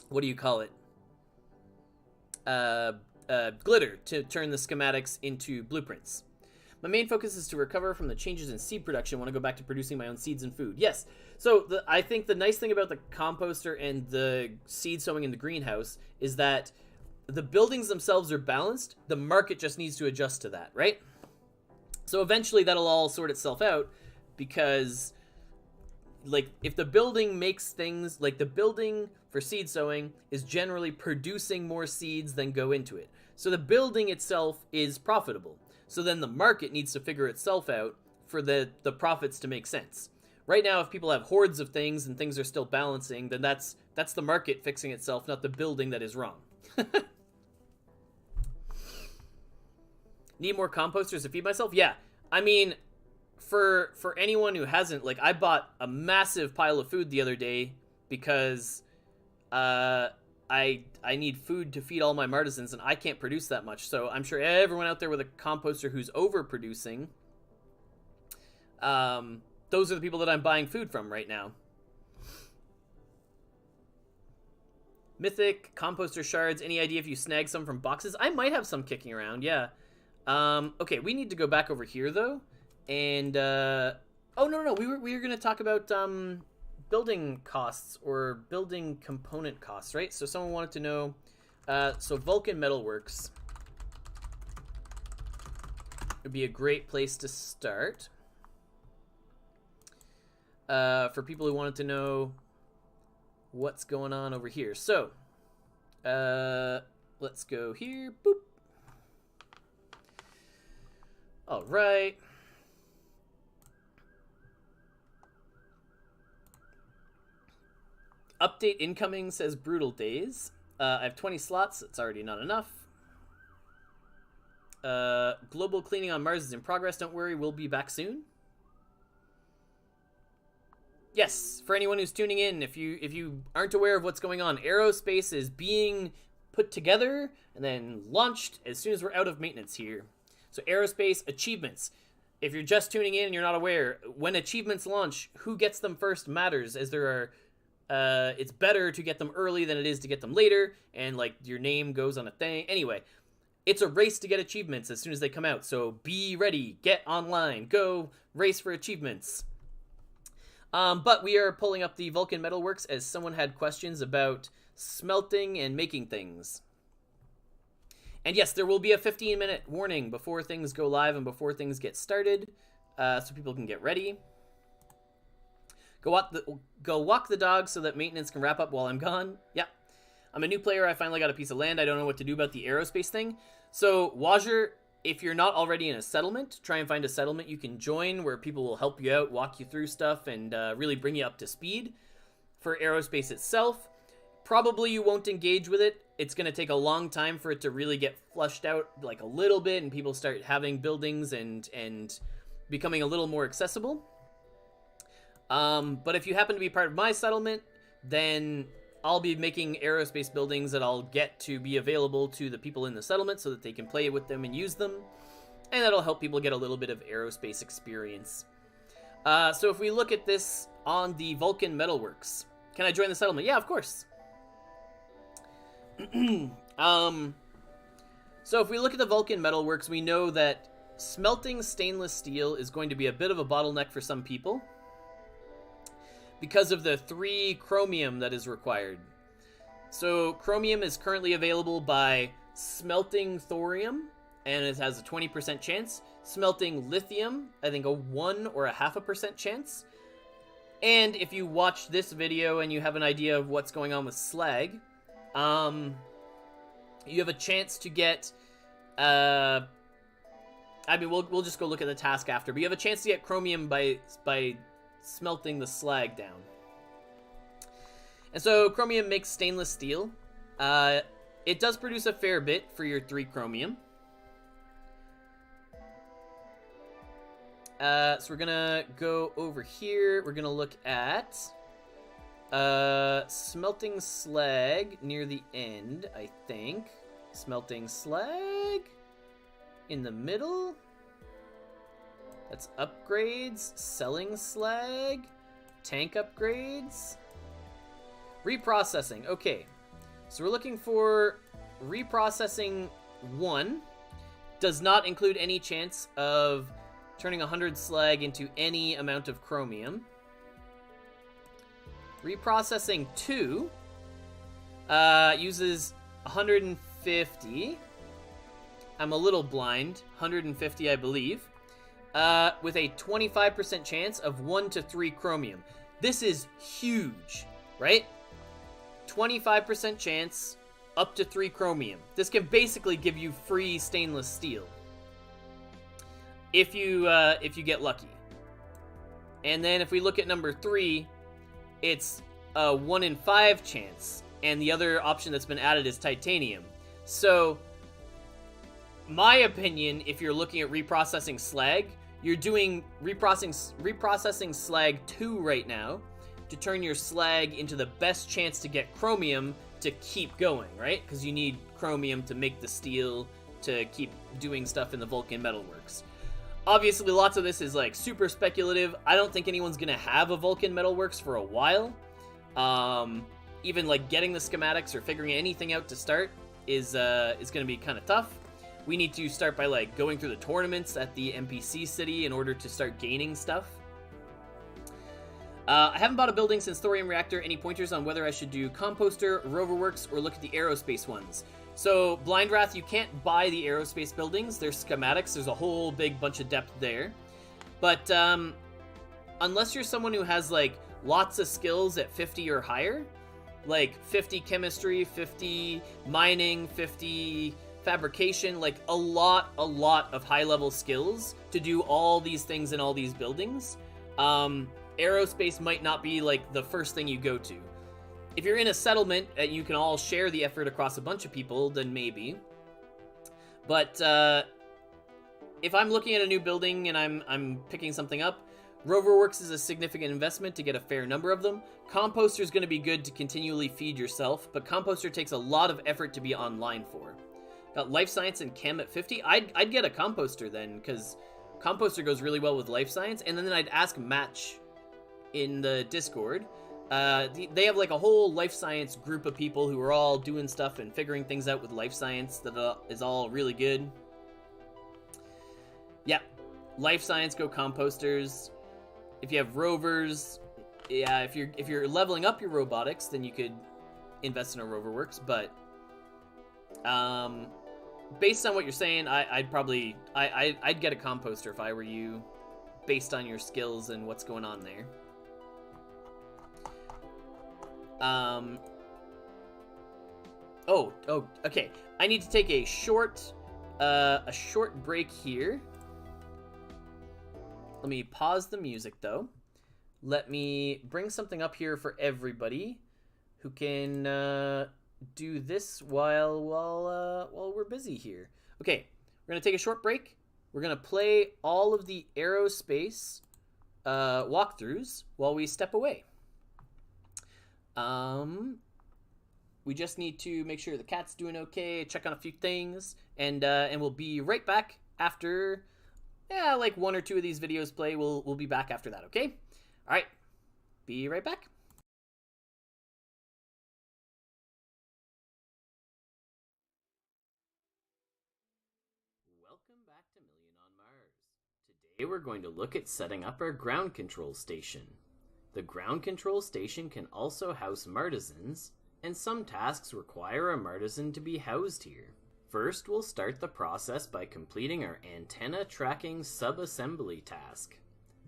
what do you call it? Glitter to turn the schematics into blueprints. My main focus is to recover from the changes in seed production. I want to go back to producing my own seeds and food. Yes. So I think the nice thing about the composter and the seed sowing in the greenhouse is that the buildings themselves are balanced. The market just needs to adjust to that, right? So eventually that'll all sort itself out, because like if the building makes things, like the building for seed sowing is generally producing more seeds than go into it. So the building itself is profitable. So then the market needs to figure itself out for the profits to make sense. Right now, if people have hordes of things and things are still balancing, then that's the market fixing itself, not the building that is wrong. Need more composters to feed myself? Yeah. I mean, for anyone who hasn't, like, I bought a massive pile of food the other day because I need food to feed all my martisans, and I can't produce that much. So I'm sure everyone out there with a composter who's overproducing, those are the people that I'm buying food from right now. Mythic composter shards. Any idea if you snag some from boxes? I might have some kicking around, yeah. Okay, we need to go back over here, though. And, oh, no. We were going to talk about, building costs or building component costs, right? So someone wanted to know, so Vulcan Metalworks would be a great place to start. For people who wanted to know what's going on over here. So, let's go here. Boop. All right. Update incoming, says Brutal Days. I have 20 slots. It's already not enough. Global cleaning on Mars is in progress. Don't worry, we'll be back soon. Yes, for anyone who's tuning in, if you aren't aware of what's going on, aerospace is being put together and then launched as soon as we're out of maintenance here. So aerospace achievements. If you're just tuning in and you're not aware, when achievements launch, who gets them first matters, as there are it's better to get them early than it is to get them later, and like your name goes on a thing. Anyway, it's a race to get achievements as soon as they come out, so be ready, get online, go race for achievements. But we are pulling up the Vulcan Metalworks as someone had questions about smelting and making things. And yes, there will be a 15-minute warning before things go live and before things get started, so people can get ready. Go walk the dog so that maintenance can wrap up while I'm gone. Yeah. I'm a new player. I finally got a piece of land. I don't know what to do about the aerospace thing. So, Wajer, if you're not already in a settlement, try and find a settlement you can join where people will help you out, walk you through stuff, and really bring you up to speed. For aerospace itself, probably you won't engage with it. It's going to take a long time for it to really get flushed out like a little bit and people start having buildings and becoming a little more accessible. But if you happen to be part of my settlement, then I'll be making aerospace buildings that I'll get to be available to the people in the settlement so that they can play with them and use them. And that'll help people get a little bit of aerospace experience. So if we look at this on the Vulcan Metalworks, can I join the settlement? Yeah, of course. So if we look at the Vulcan Metalworks, we know that smelting stainless steel is going to be a bit of a bottleneck for some people, because of the 3 chromium that is required. So chromium is currently available by smelting thorium, and it has a 20% chance. Smelting lithium, I think a 1 or a 0.5% chance. And if you watch this video and you have an idea of what's going on with slag, you have a chance to get, I mean, we'll just go look at the task after, but you have a chance to get chromium by smelting the slag down. And so chromium makes stainless steel. It does produce a fair bit for your 3 chromium. So we're gonna go over here. We're gonna look at smelting slag near the end, I think. Smelting slag in the middle. That's upgrades, selling slag, tank upgrades, reprocessing. Okay, so we're looking for reprocessing 1, does not include any chance of turning 100 slag into any amount of chromium. Reprocessing 2 uses 150. I'm a little blind. 150, I believe. With a 25% chance of 1 to 3 chromium. This is huge, right? 25% chance, up to 3 chromium. This can basically give you free stainless steel. If you get lucky. And then if we look at number 3, it's a 1 in 5 chance. And the other option that's been added is titanium. So, my opinion, if you're looking at reprocessing slag, you're doing reprocessing slag 2 right now to turn your slag into the best chance to get chromium to keep going, right? Because you need chromium to make the steel to keep doing stuff in the Vulcan Metalworks. Obviously, lots of this is like super speculative. I don't think anyone's gonna have a Vulcan Metalworks for a while. Even like getting the schematics or figuring anything out to start is gonna be kind of tough. We need to start by like going through the tournaments at the NPC city in order to start gaining stuff. I haven't bought a building since Thorium Reactor. Any pointers on whether I should do Composter, Roverworks, or look at the aerospace ones? So, Blind Wrath, you can't buy the aerospace buildings. They're schematics. There's a whole big bunch of depth there. But unless you're someone who has like lots of skills at 50 or higher, like 50 chemistry, 50 mining, 50 fabrication, like a lot of high-level skills to do all these things in all these buildings, aerospace might not be like the first thing you go to. If you're in a settlement and you can all share the effort across a bunch of people, then maybe. But if I'm looking at a new building and I'm picking something up, Roverworks is a significant investment to get a fair number of them. Composter is going to be good to continually feed yourself, but Composter takes a lot of effort to be online for. Got Life Science and Chem at 50. I'd get a Composter then, because Composter goes really well with Life Science, and then I'd ask Match in the Discord. They have like a whole Life Science group of people who are all doing stuff and figuring things out with Life Science that is all really good. Yeah, Life Science, go Composters. If you have rovers, yeah, if you're leveling up your robotics, then you could invest in a Roverworks. But based on what you're saying, I'd get a Composter if I were you, based on your skills and what's going on there. Okay. I need to take a short break here. Let me pause the music, though. Let me bring something up here for everybody who can do this while we're busy here. Okay, we're gonna take a short break. We're gonna play all of the aerospace walkthroughs while we step away. We just need to make sure the cat's doing okay, check on a few things, and we'll be right back after. Yeah, like 1 or 2 of these videos play. We'll be back after that, okay? All right, be right back. Welcome back to Million on Mars. Today we're going to look at setting up our ground control station. The ground control station can also house martisans, and some tasks require a martisan to be housed here. First, we'll start the process by completing our antenna tracking sub-assembly task.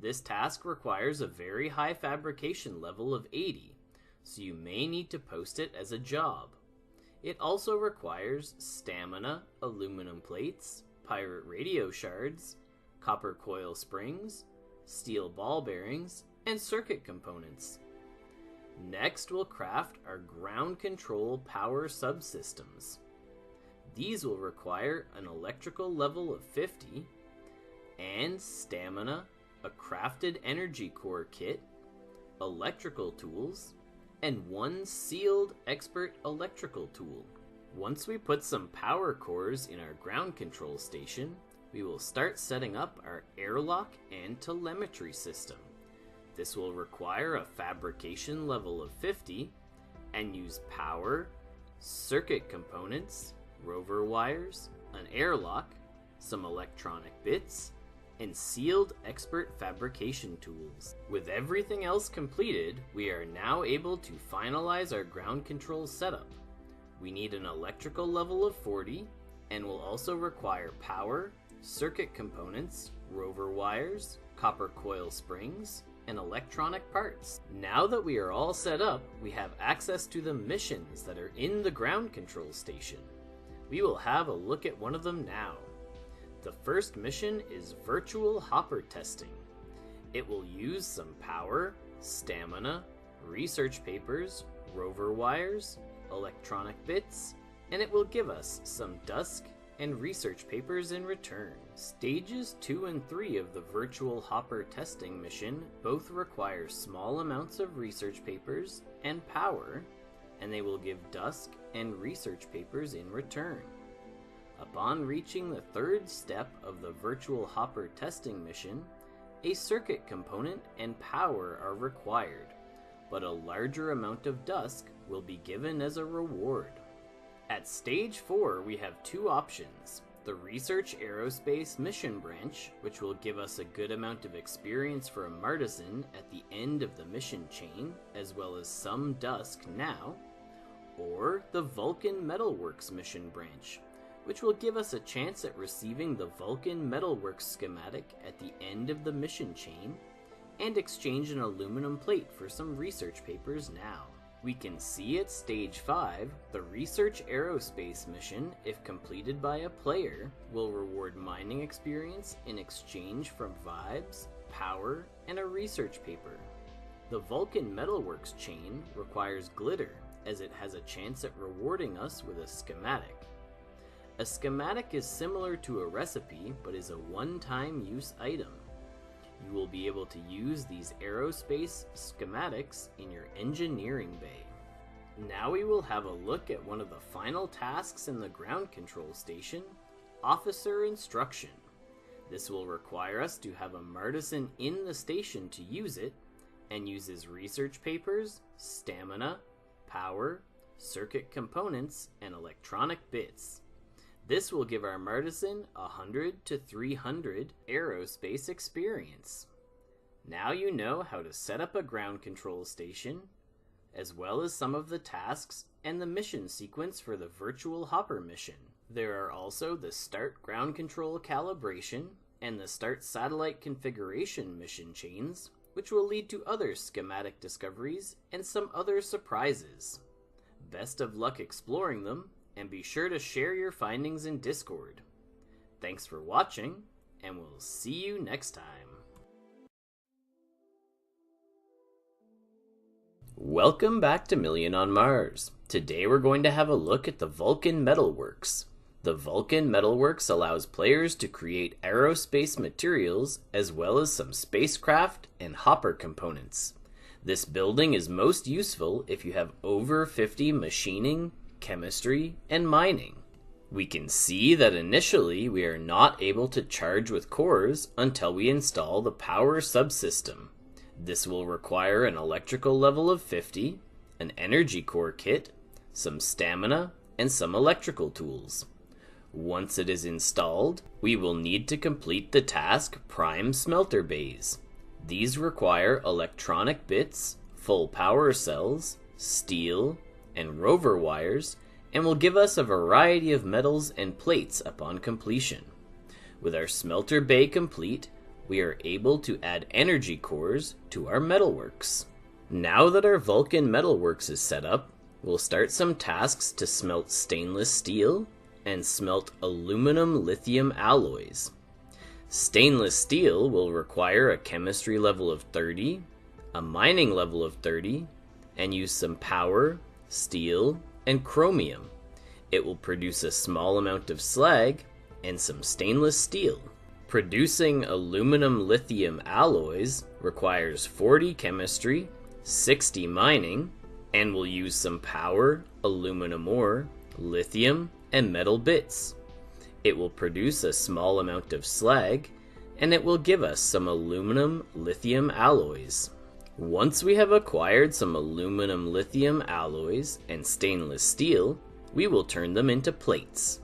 This task requires a very high fabrication level of 80, so you may need to post it as a job. It also requires stamina, aluminum plates, pirate radio shards, copper coil springs, steel ball bearings, and circuit components. Next, we'll craft our ground control power subsystems. These will require an electrical level of 50, and stamina, a crafted energy core kit, electrical tools, and 1 sealed expert electrical tool. Once we put some power cores in our ground control station, we will start setting up our airlock and telemetry system. This will require a fabrication level of 50 and use power, circuit components, rover wires, an airlock, some electronic bits, and sealed expert fabrication tools. With everything else completed, we are now able to finalize our ground control setup. We need an electrical level of 40, and will also require power, circuit components, rover wires, copper coil springs, and electronic parts. Now that we are all set up, we have access to the missions that are in the ground control station. We will have a look at one of them now. The first mission is virtual hopper testing. It will use some power, stamina, research papers, rover wires, electronic bits, and it will give us some dusk and research papers in return. Stages 2 and 3 of the virtual hopper testing mission both require small amounts of research papers and power, and they will give dusk and research papers in return. Upon reaching the third step of the virtual hopper testing mission, a circuit component and power are required, but a larger amount of dusk will be given as a reward. At stage 4, we have two options: the Research Aerospace Mission Branch, which will give us a good amount of experience for a Martisan at the end of the mission chain, as well as some dusk now, or the Vulcan Metalworks Mission Branch, which will give us a chance at receiving the Vulcan Metalworks schematic at the end of the mission chain, and exchange an aluminum plate for some research papers now. We can see at stage 5, the Research Aerospace mission, if completed by a player, will reward mining experience in exchange for vibes, power, and a research paper. The Vulcan Metalworks chain requires glitter, as it has a chance at rewarding us with a schematic. A schematic is similar to a recipe, but is a one-time use item. You will be able to use these aerospace schematics in your engineering bay. Now we will have a look at one of the final tasks in the ground control station, Officer Instruction. This will require us to have a Martisan in the station to use it, and uses research papers, stamina, power, circuit components, and electronic bits. This will give our Martisan 100 to 300 aerospace experience. Now you know how to set up a ground control station, as well as some of the tasks and the mission sequence for the virtual hopper mission. There are also the Start Ground Control Calibration and the Start Satellite Configuration mission chains, which will lead to other schematic discoveries and some other surprises. Best of luck exploring them, and be sure to share your findings in Discord. Thanks for watching, and we'll see you next time. Welcome back to Million on Mars. Today we're going to have a look at the Vulcan Metalworks. The Vulcan Metalworks allows players to create aerospace materials as well as some spacecraft and hopper components. This building is most useful if you have over 50 machining, chemistry, and mining. We can see that initially we are not able to charge with cores until we install the power subsystem. This will require an electrical level of 50, an energy core kit, some stamina, and some electrical tools. Once it is installed, we will need to complete the task Prime Smelter Bays. These require electronic bits, full power cells, steel, and rover wires, and will give us a variety of metals and plates upon completion. With our smelter bay complete, we are able to add energy cores to our metalworks. Now that our Vulcan Metalworks is set up, we'll start some tasks to smelt stainless steel and smelt aluminum lithium alloys. Stainless steel will require a chemistry level of 30, a mining level of 30, and use some power, steel, and chromium. It will produce a small amount of slag and some stainless steel. Producing aluminum lithium alloys requires 40 chemistry, 60 mining, and will use some power, aluminum ore, lithium, and metal bits. It will produce a small amount of slag, and it will give us some aluminum lithium alloys. Once we have acquired some aluminum lithium alloys and stainless steel, we will turn them into plates.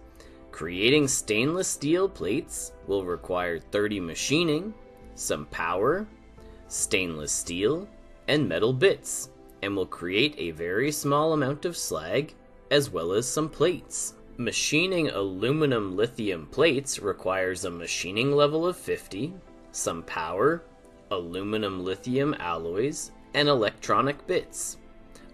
Creating stainless steel plates will require 30 machining, some power, stainless steel, and metal bits, and will create a very small amount of slag, as well as some plates. Machining aluminum lithium plates requires a machining level of 50, some power, aluminum lithium alloys, and electronic bits.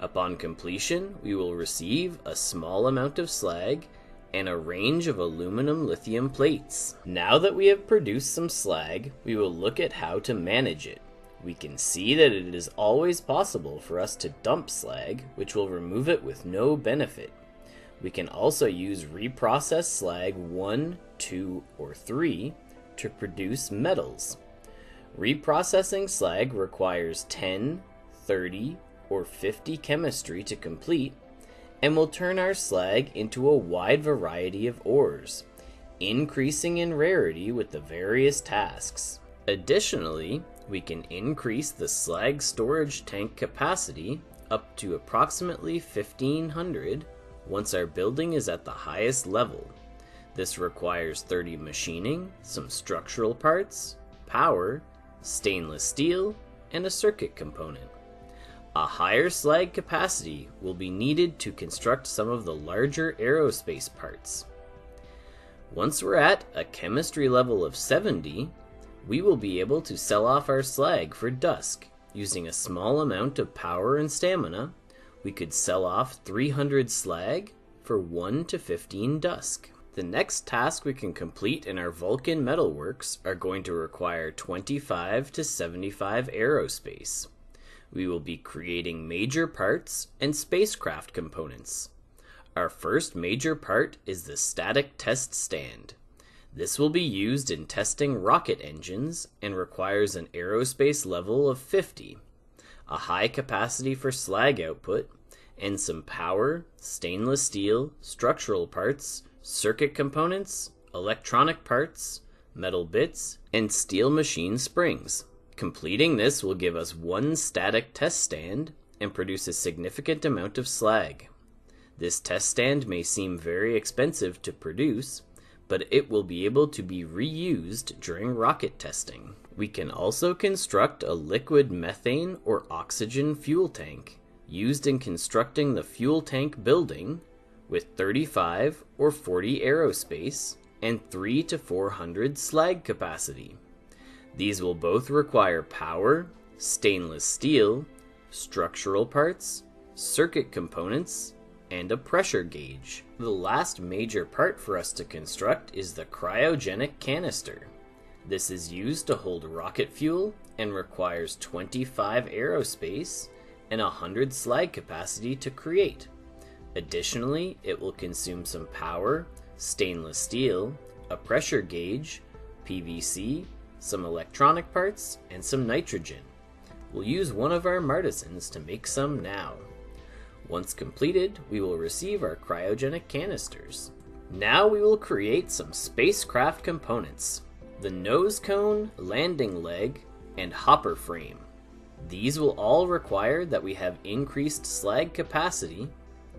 Upon completion, we will receive a small amount of slag and a range of aluminum lithium plates. Now that we have produced some slag, we will look at how to manage it. We can see that it is always possible for us to dump slag, which will remove it with no benefit. We can also use reprocessed slag 1, 2, or 3 to produce metals. Reprocessing slag requires 10, 30, or 50 chemistry to complete, and will turn our slag into a wide variety of ores, increasing in rarity with the various tasks. Additionally, we can increase the slag storage tank capacity up to approximately 1500 once our building is at the highest level. This requires 30 machining, some structural parts, power, stainless steel, and a circuit component. A higher slag capacity will be needed to construct some of the larger aerospace parts. Once we're at a chemistry level of 70, we will be able to sell off our slag for dusk. Using a small amount of power and stamina, we could sell off 300 slag for 1 to 15 dusk. The next task we can complete in our Vulcan metalworks are going to require 25 to 75 aerospace. We will be creating major parts and spacecraft components. Our first major part is the static test stand. This will be used in testing rocket engines and requires an aerospace level of 50, a high capacity for slag output, and some power, stainless steel, structural parts, circuit components, electronic parts, metal bits, and steel machine springs. Completing this will give us one static test stand and produce a significant amount of slag. This test stand may seem very expensive to produce, but it will be able to be reused during rocket testing. We can also construct a liquid methane or oxygen fuel tank, used in constructing the fuel tank building, with 35 or 40 aerospace and 3 to 400 slag capacity. These will both require power, stainless steel, structural parts, circuit components, and a pressure gauge. The last major part for us to construct is the cryogenic canister. This is used to hold rocket fuel and requires 25 aerospace and 100 slag capacity to create. Additionally, it will consume some power, stainless steel, a pressure gauge, PVC, some electronic parts, and some nitrogen. We'll use one of our martisans to make some now. Once completed, we will receive our cryogenic canisters. Now we will create some spacecraft components: the nose cone, landing leg, and hopper frame. These will all require that we have increased slag capacity,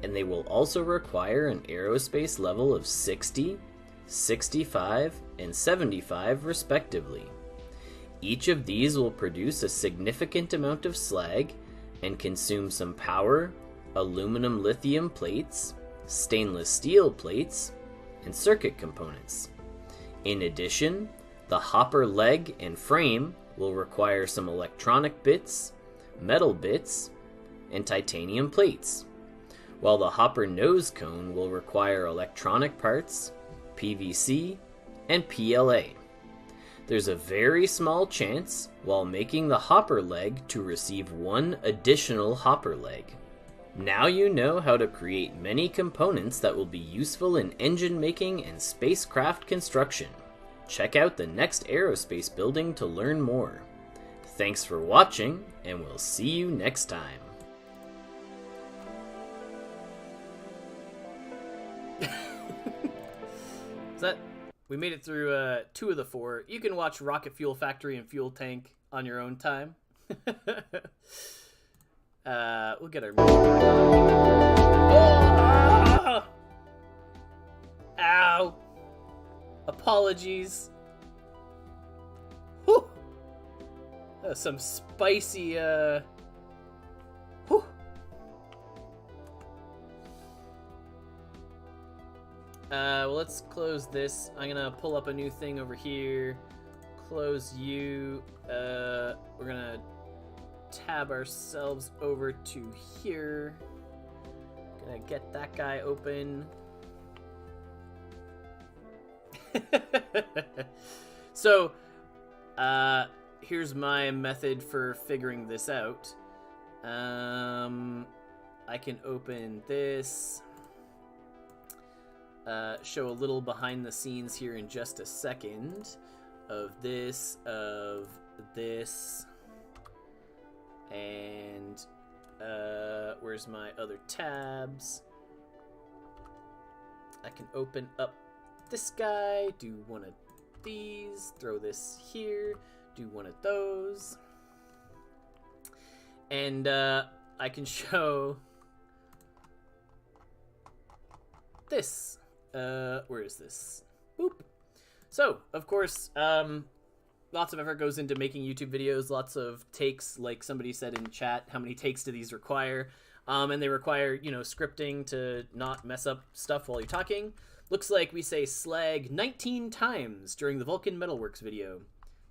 and they will also require an aerospace level of 60, 65, and 75 respectively. Each of these will produce a significant amount of slag and consume some power, aluminum lithium plates, stainless steel plates, and circuit components. In addition, the hopper leg and frame will require some electronic bits, metal bits, and titanium plates, while the hopper nose cone will require electronic parts, PVC, and PLA. There's a very small chance while making the hopper leg to receive one additional hopper leg. Now you know how to create many components that will be useful in engine making and spacecraft construction. Check out the next aerospace building to learn more. Thanks for watching, and we'll see you next time. We made it through 2 of the 4. You can watch Rocket Fuel Factory and Fuel Tank on your own time. We'll get our music. Oh! Ow! Apologies. Whew. That was some spicy, whew. Well, let's close this. I'm gonna pull up a new thing over here. Close you. We're gonna tab ourselves over to here. Gonna get that guy open. So, here's my method for figuring this out. I can open this. Show a little behind the scenes here in just a second of this, and where's my other tabs? I can open up this guy, do one of these, throw this here, do one of those, and I can show this. Where is this? Boop. So, of course, lots of effort goes into making YouTube videos, lots of takes, like somebody said in chat, how many takes do these require? And they require, you know, scripting to not mess up stuff while you're talking. Looks like we say slag 19 times during the Vulcan Metalworks video,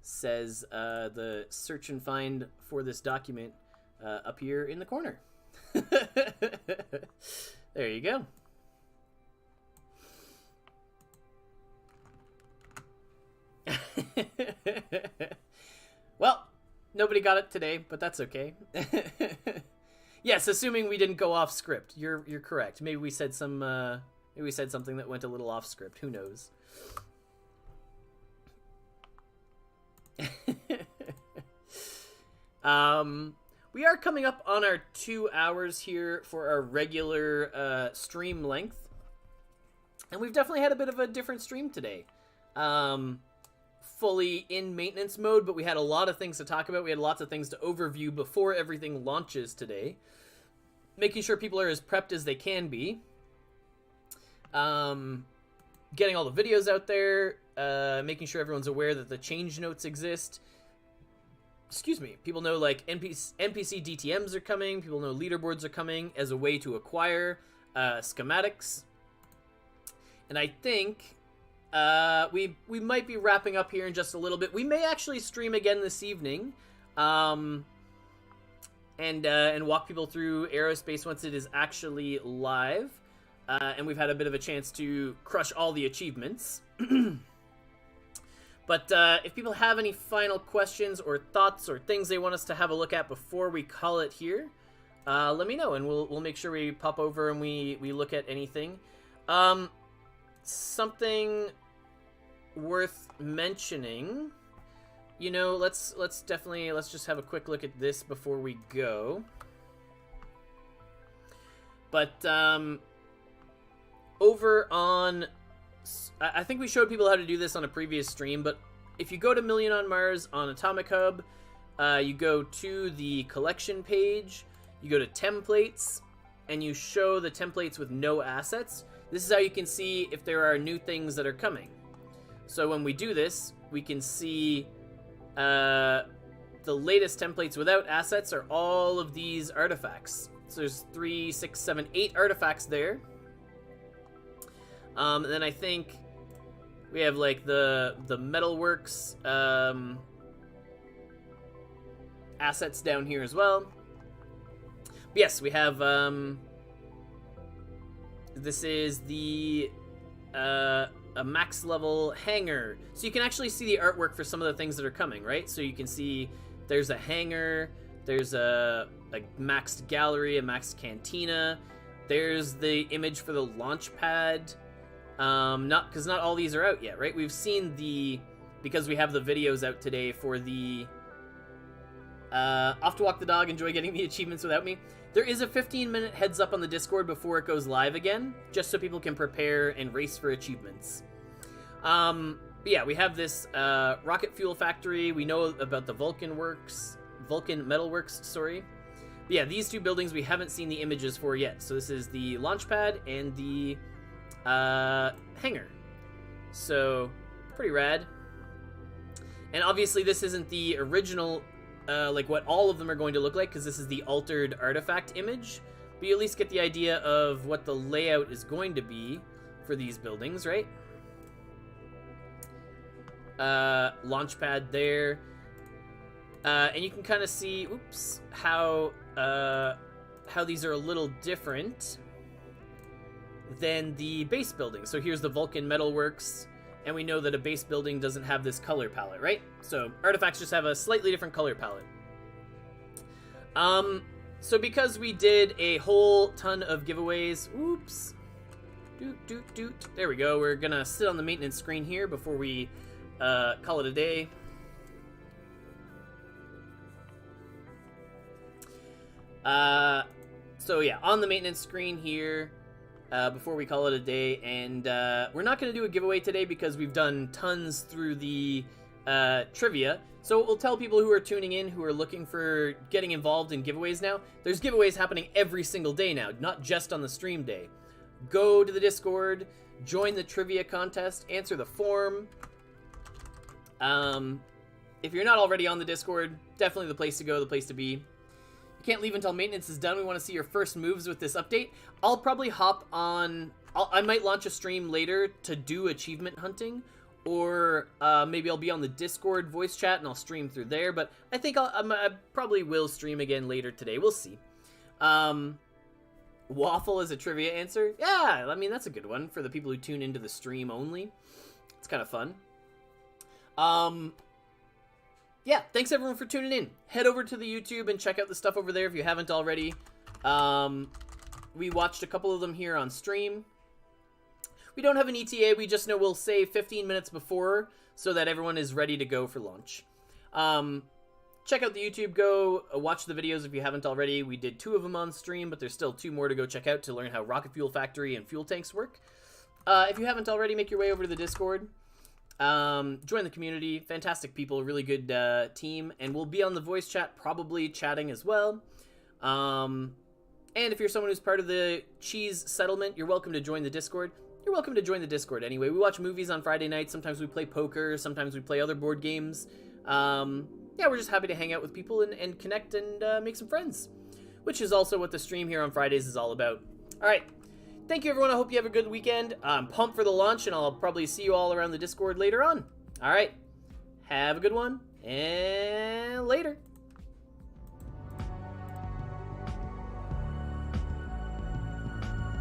says the search and find for this document up here in the corner. There you go. Well, nobody got it today, but that's okay. Yes, assuming we didn't go off script. You're correct. Maybe we said some maybe we said something that went a little off script. Who knows? We are coming up on our 2 hours here for our regular stream length. And we've definitely had a bit of a different stream today. Fully in maintenance mode, but we had a lot of things to talk about. We had lots of things to overview before everything launches today. Making sure people are as prepped as they can be. Getting all the videos out there. Making sure everyone's aware that the change notes exist. Excuse me. People know, like, NPC DTMs are coming. People know leaderboards are coming as a way to acquire schematics. And I think we might be wrapping up here in just a little bit. We may actually stream again this evening, and walk people through Aerospace once it is actually live, and we've had a bit of a chance to crush all the achievements. But if people have any final questions or thoughts or things they want us to have a look at before we call it here, let me know, and we'll make sure we pop over and we look at anything. Something worth mentioning, you know, let's just have a quick look at this before we go. But over on, I think we showed people how to do this on a previous stream, but if you go to Million on Mars on Atomic Hub, you go to the collection page, you go to templates, and you show the templates with no assets. This is how you can see if there are new things that are coming. So when we do this, we can see the latest templates without assets are all of these artifacts. So there's 3, 6, 7, 8 artifacts there. And then I think we have like the Metalworks assets down here as well. But yes, we have this is the a max level hangar, so you can actually see the artwork for some of the things that are coming, right? So you can see there's a hangar, there's a maxed gallery, a maxed cantina, there's the image for the launch pad. Because not all these are out yet, right? We've seen because we have the videos out today for the Off to Walk the Dog, enjoy getting the achievements without me. There is a 15-minute heads up on the Discord before it goes live again, just so people can prepare and race for achievements. But yeah, we have this rocket fuel factory. We know about the Vulcan Metalworks, sorry. But yeah, these two buildings we haven't seen the images for yet. So this is the launch pad and the hangar. So Pretty rad. And obviously this isn't the original, like what all of them are going to look like, because this is the altered artifact image. But you at least get the idea of what the layout is going to be for these buildings, right? Launch pad there. And you can kind of see, oops, how these are a little different than the base building. So here's the Vulcan Metalworks, and we know that a base building doesn't have this color palette, right? So artifacts just have a slightly different color palette. So because we did a whole ton of giveaways, oops, there we go. We're gonna sit on the maintenance screen here before we call it a day. So yeah, on the maintenance screen here, before we call it a day, and we're not going to do a giveaway today because we've done tons through the trivia. So we'll tell people who are tuning in, who are looking for getting involved in giveaways now, there's giveaways happening every single day now, not just on the stream day. Go to the Discord, join the trivia contest, answer the form. If you're not already on the Discord, definitely the place to go, the place to be. Can't leave until maintenance is done. We want to see your first moves with this update. I'll probably hop on... I might launch a stream later to do achievement hunting, or maybe I'll be on the Discord voice chat and I'll stream through there, but I think I probably will stream again later today. We'll see. Waffle is a trivia answer? Yeah, I mean, that's a good one for the people who tune into the stream only. It's kind of fun. Yeah, thanks everyone for tuning in. Head over to the YouTube and check out the stuff over there if you haven't already. We watched a couple of them here on stream. We don't have an ETA, we just know we'll say 15 minutes before so that everyone is ready to go for launch. Check out the YouTube, go watch the videos if you haven't already. We did 2 of them on stream, but there's still 2 more to go check out to learn how rocket fuel factory and fuel tanks work. If you haven't already, make your way over to the Discord. Join the community. Fantastic people, really good team, and we'll be on the voice chat, probably chatting as well. And if you're someone who's part of the cheese settlement, you're welcome to join the Discord. You're welcome to join the Discord anyway. We watch movies on Friday nights. Sometimes we play poker. Sometimes we play other board games. Yeah, we're just happy to hang out with people and connect and make some friends, which is also what the stream here on Fridays is all about. All right. Thank you, everyone. I hope you have a good weekend. I'm pumped for the launch, and I'll probably see you all around the Discord later on. All right. Have a good one, and later.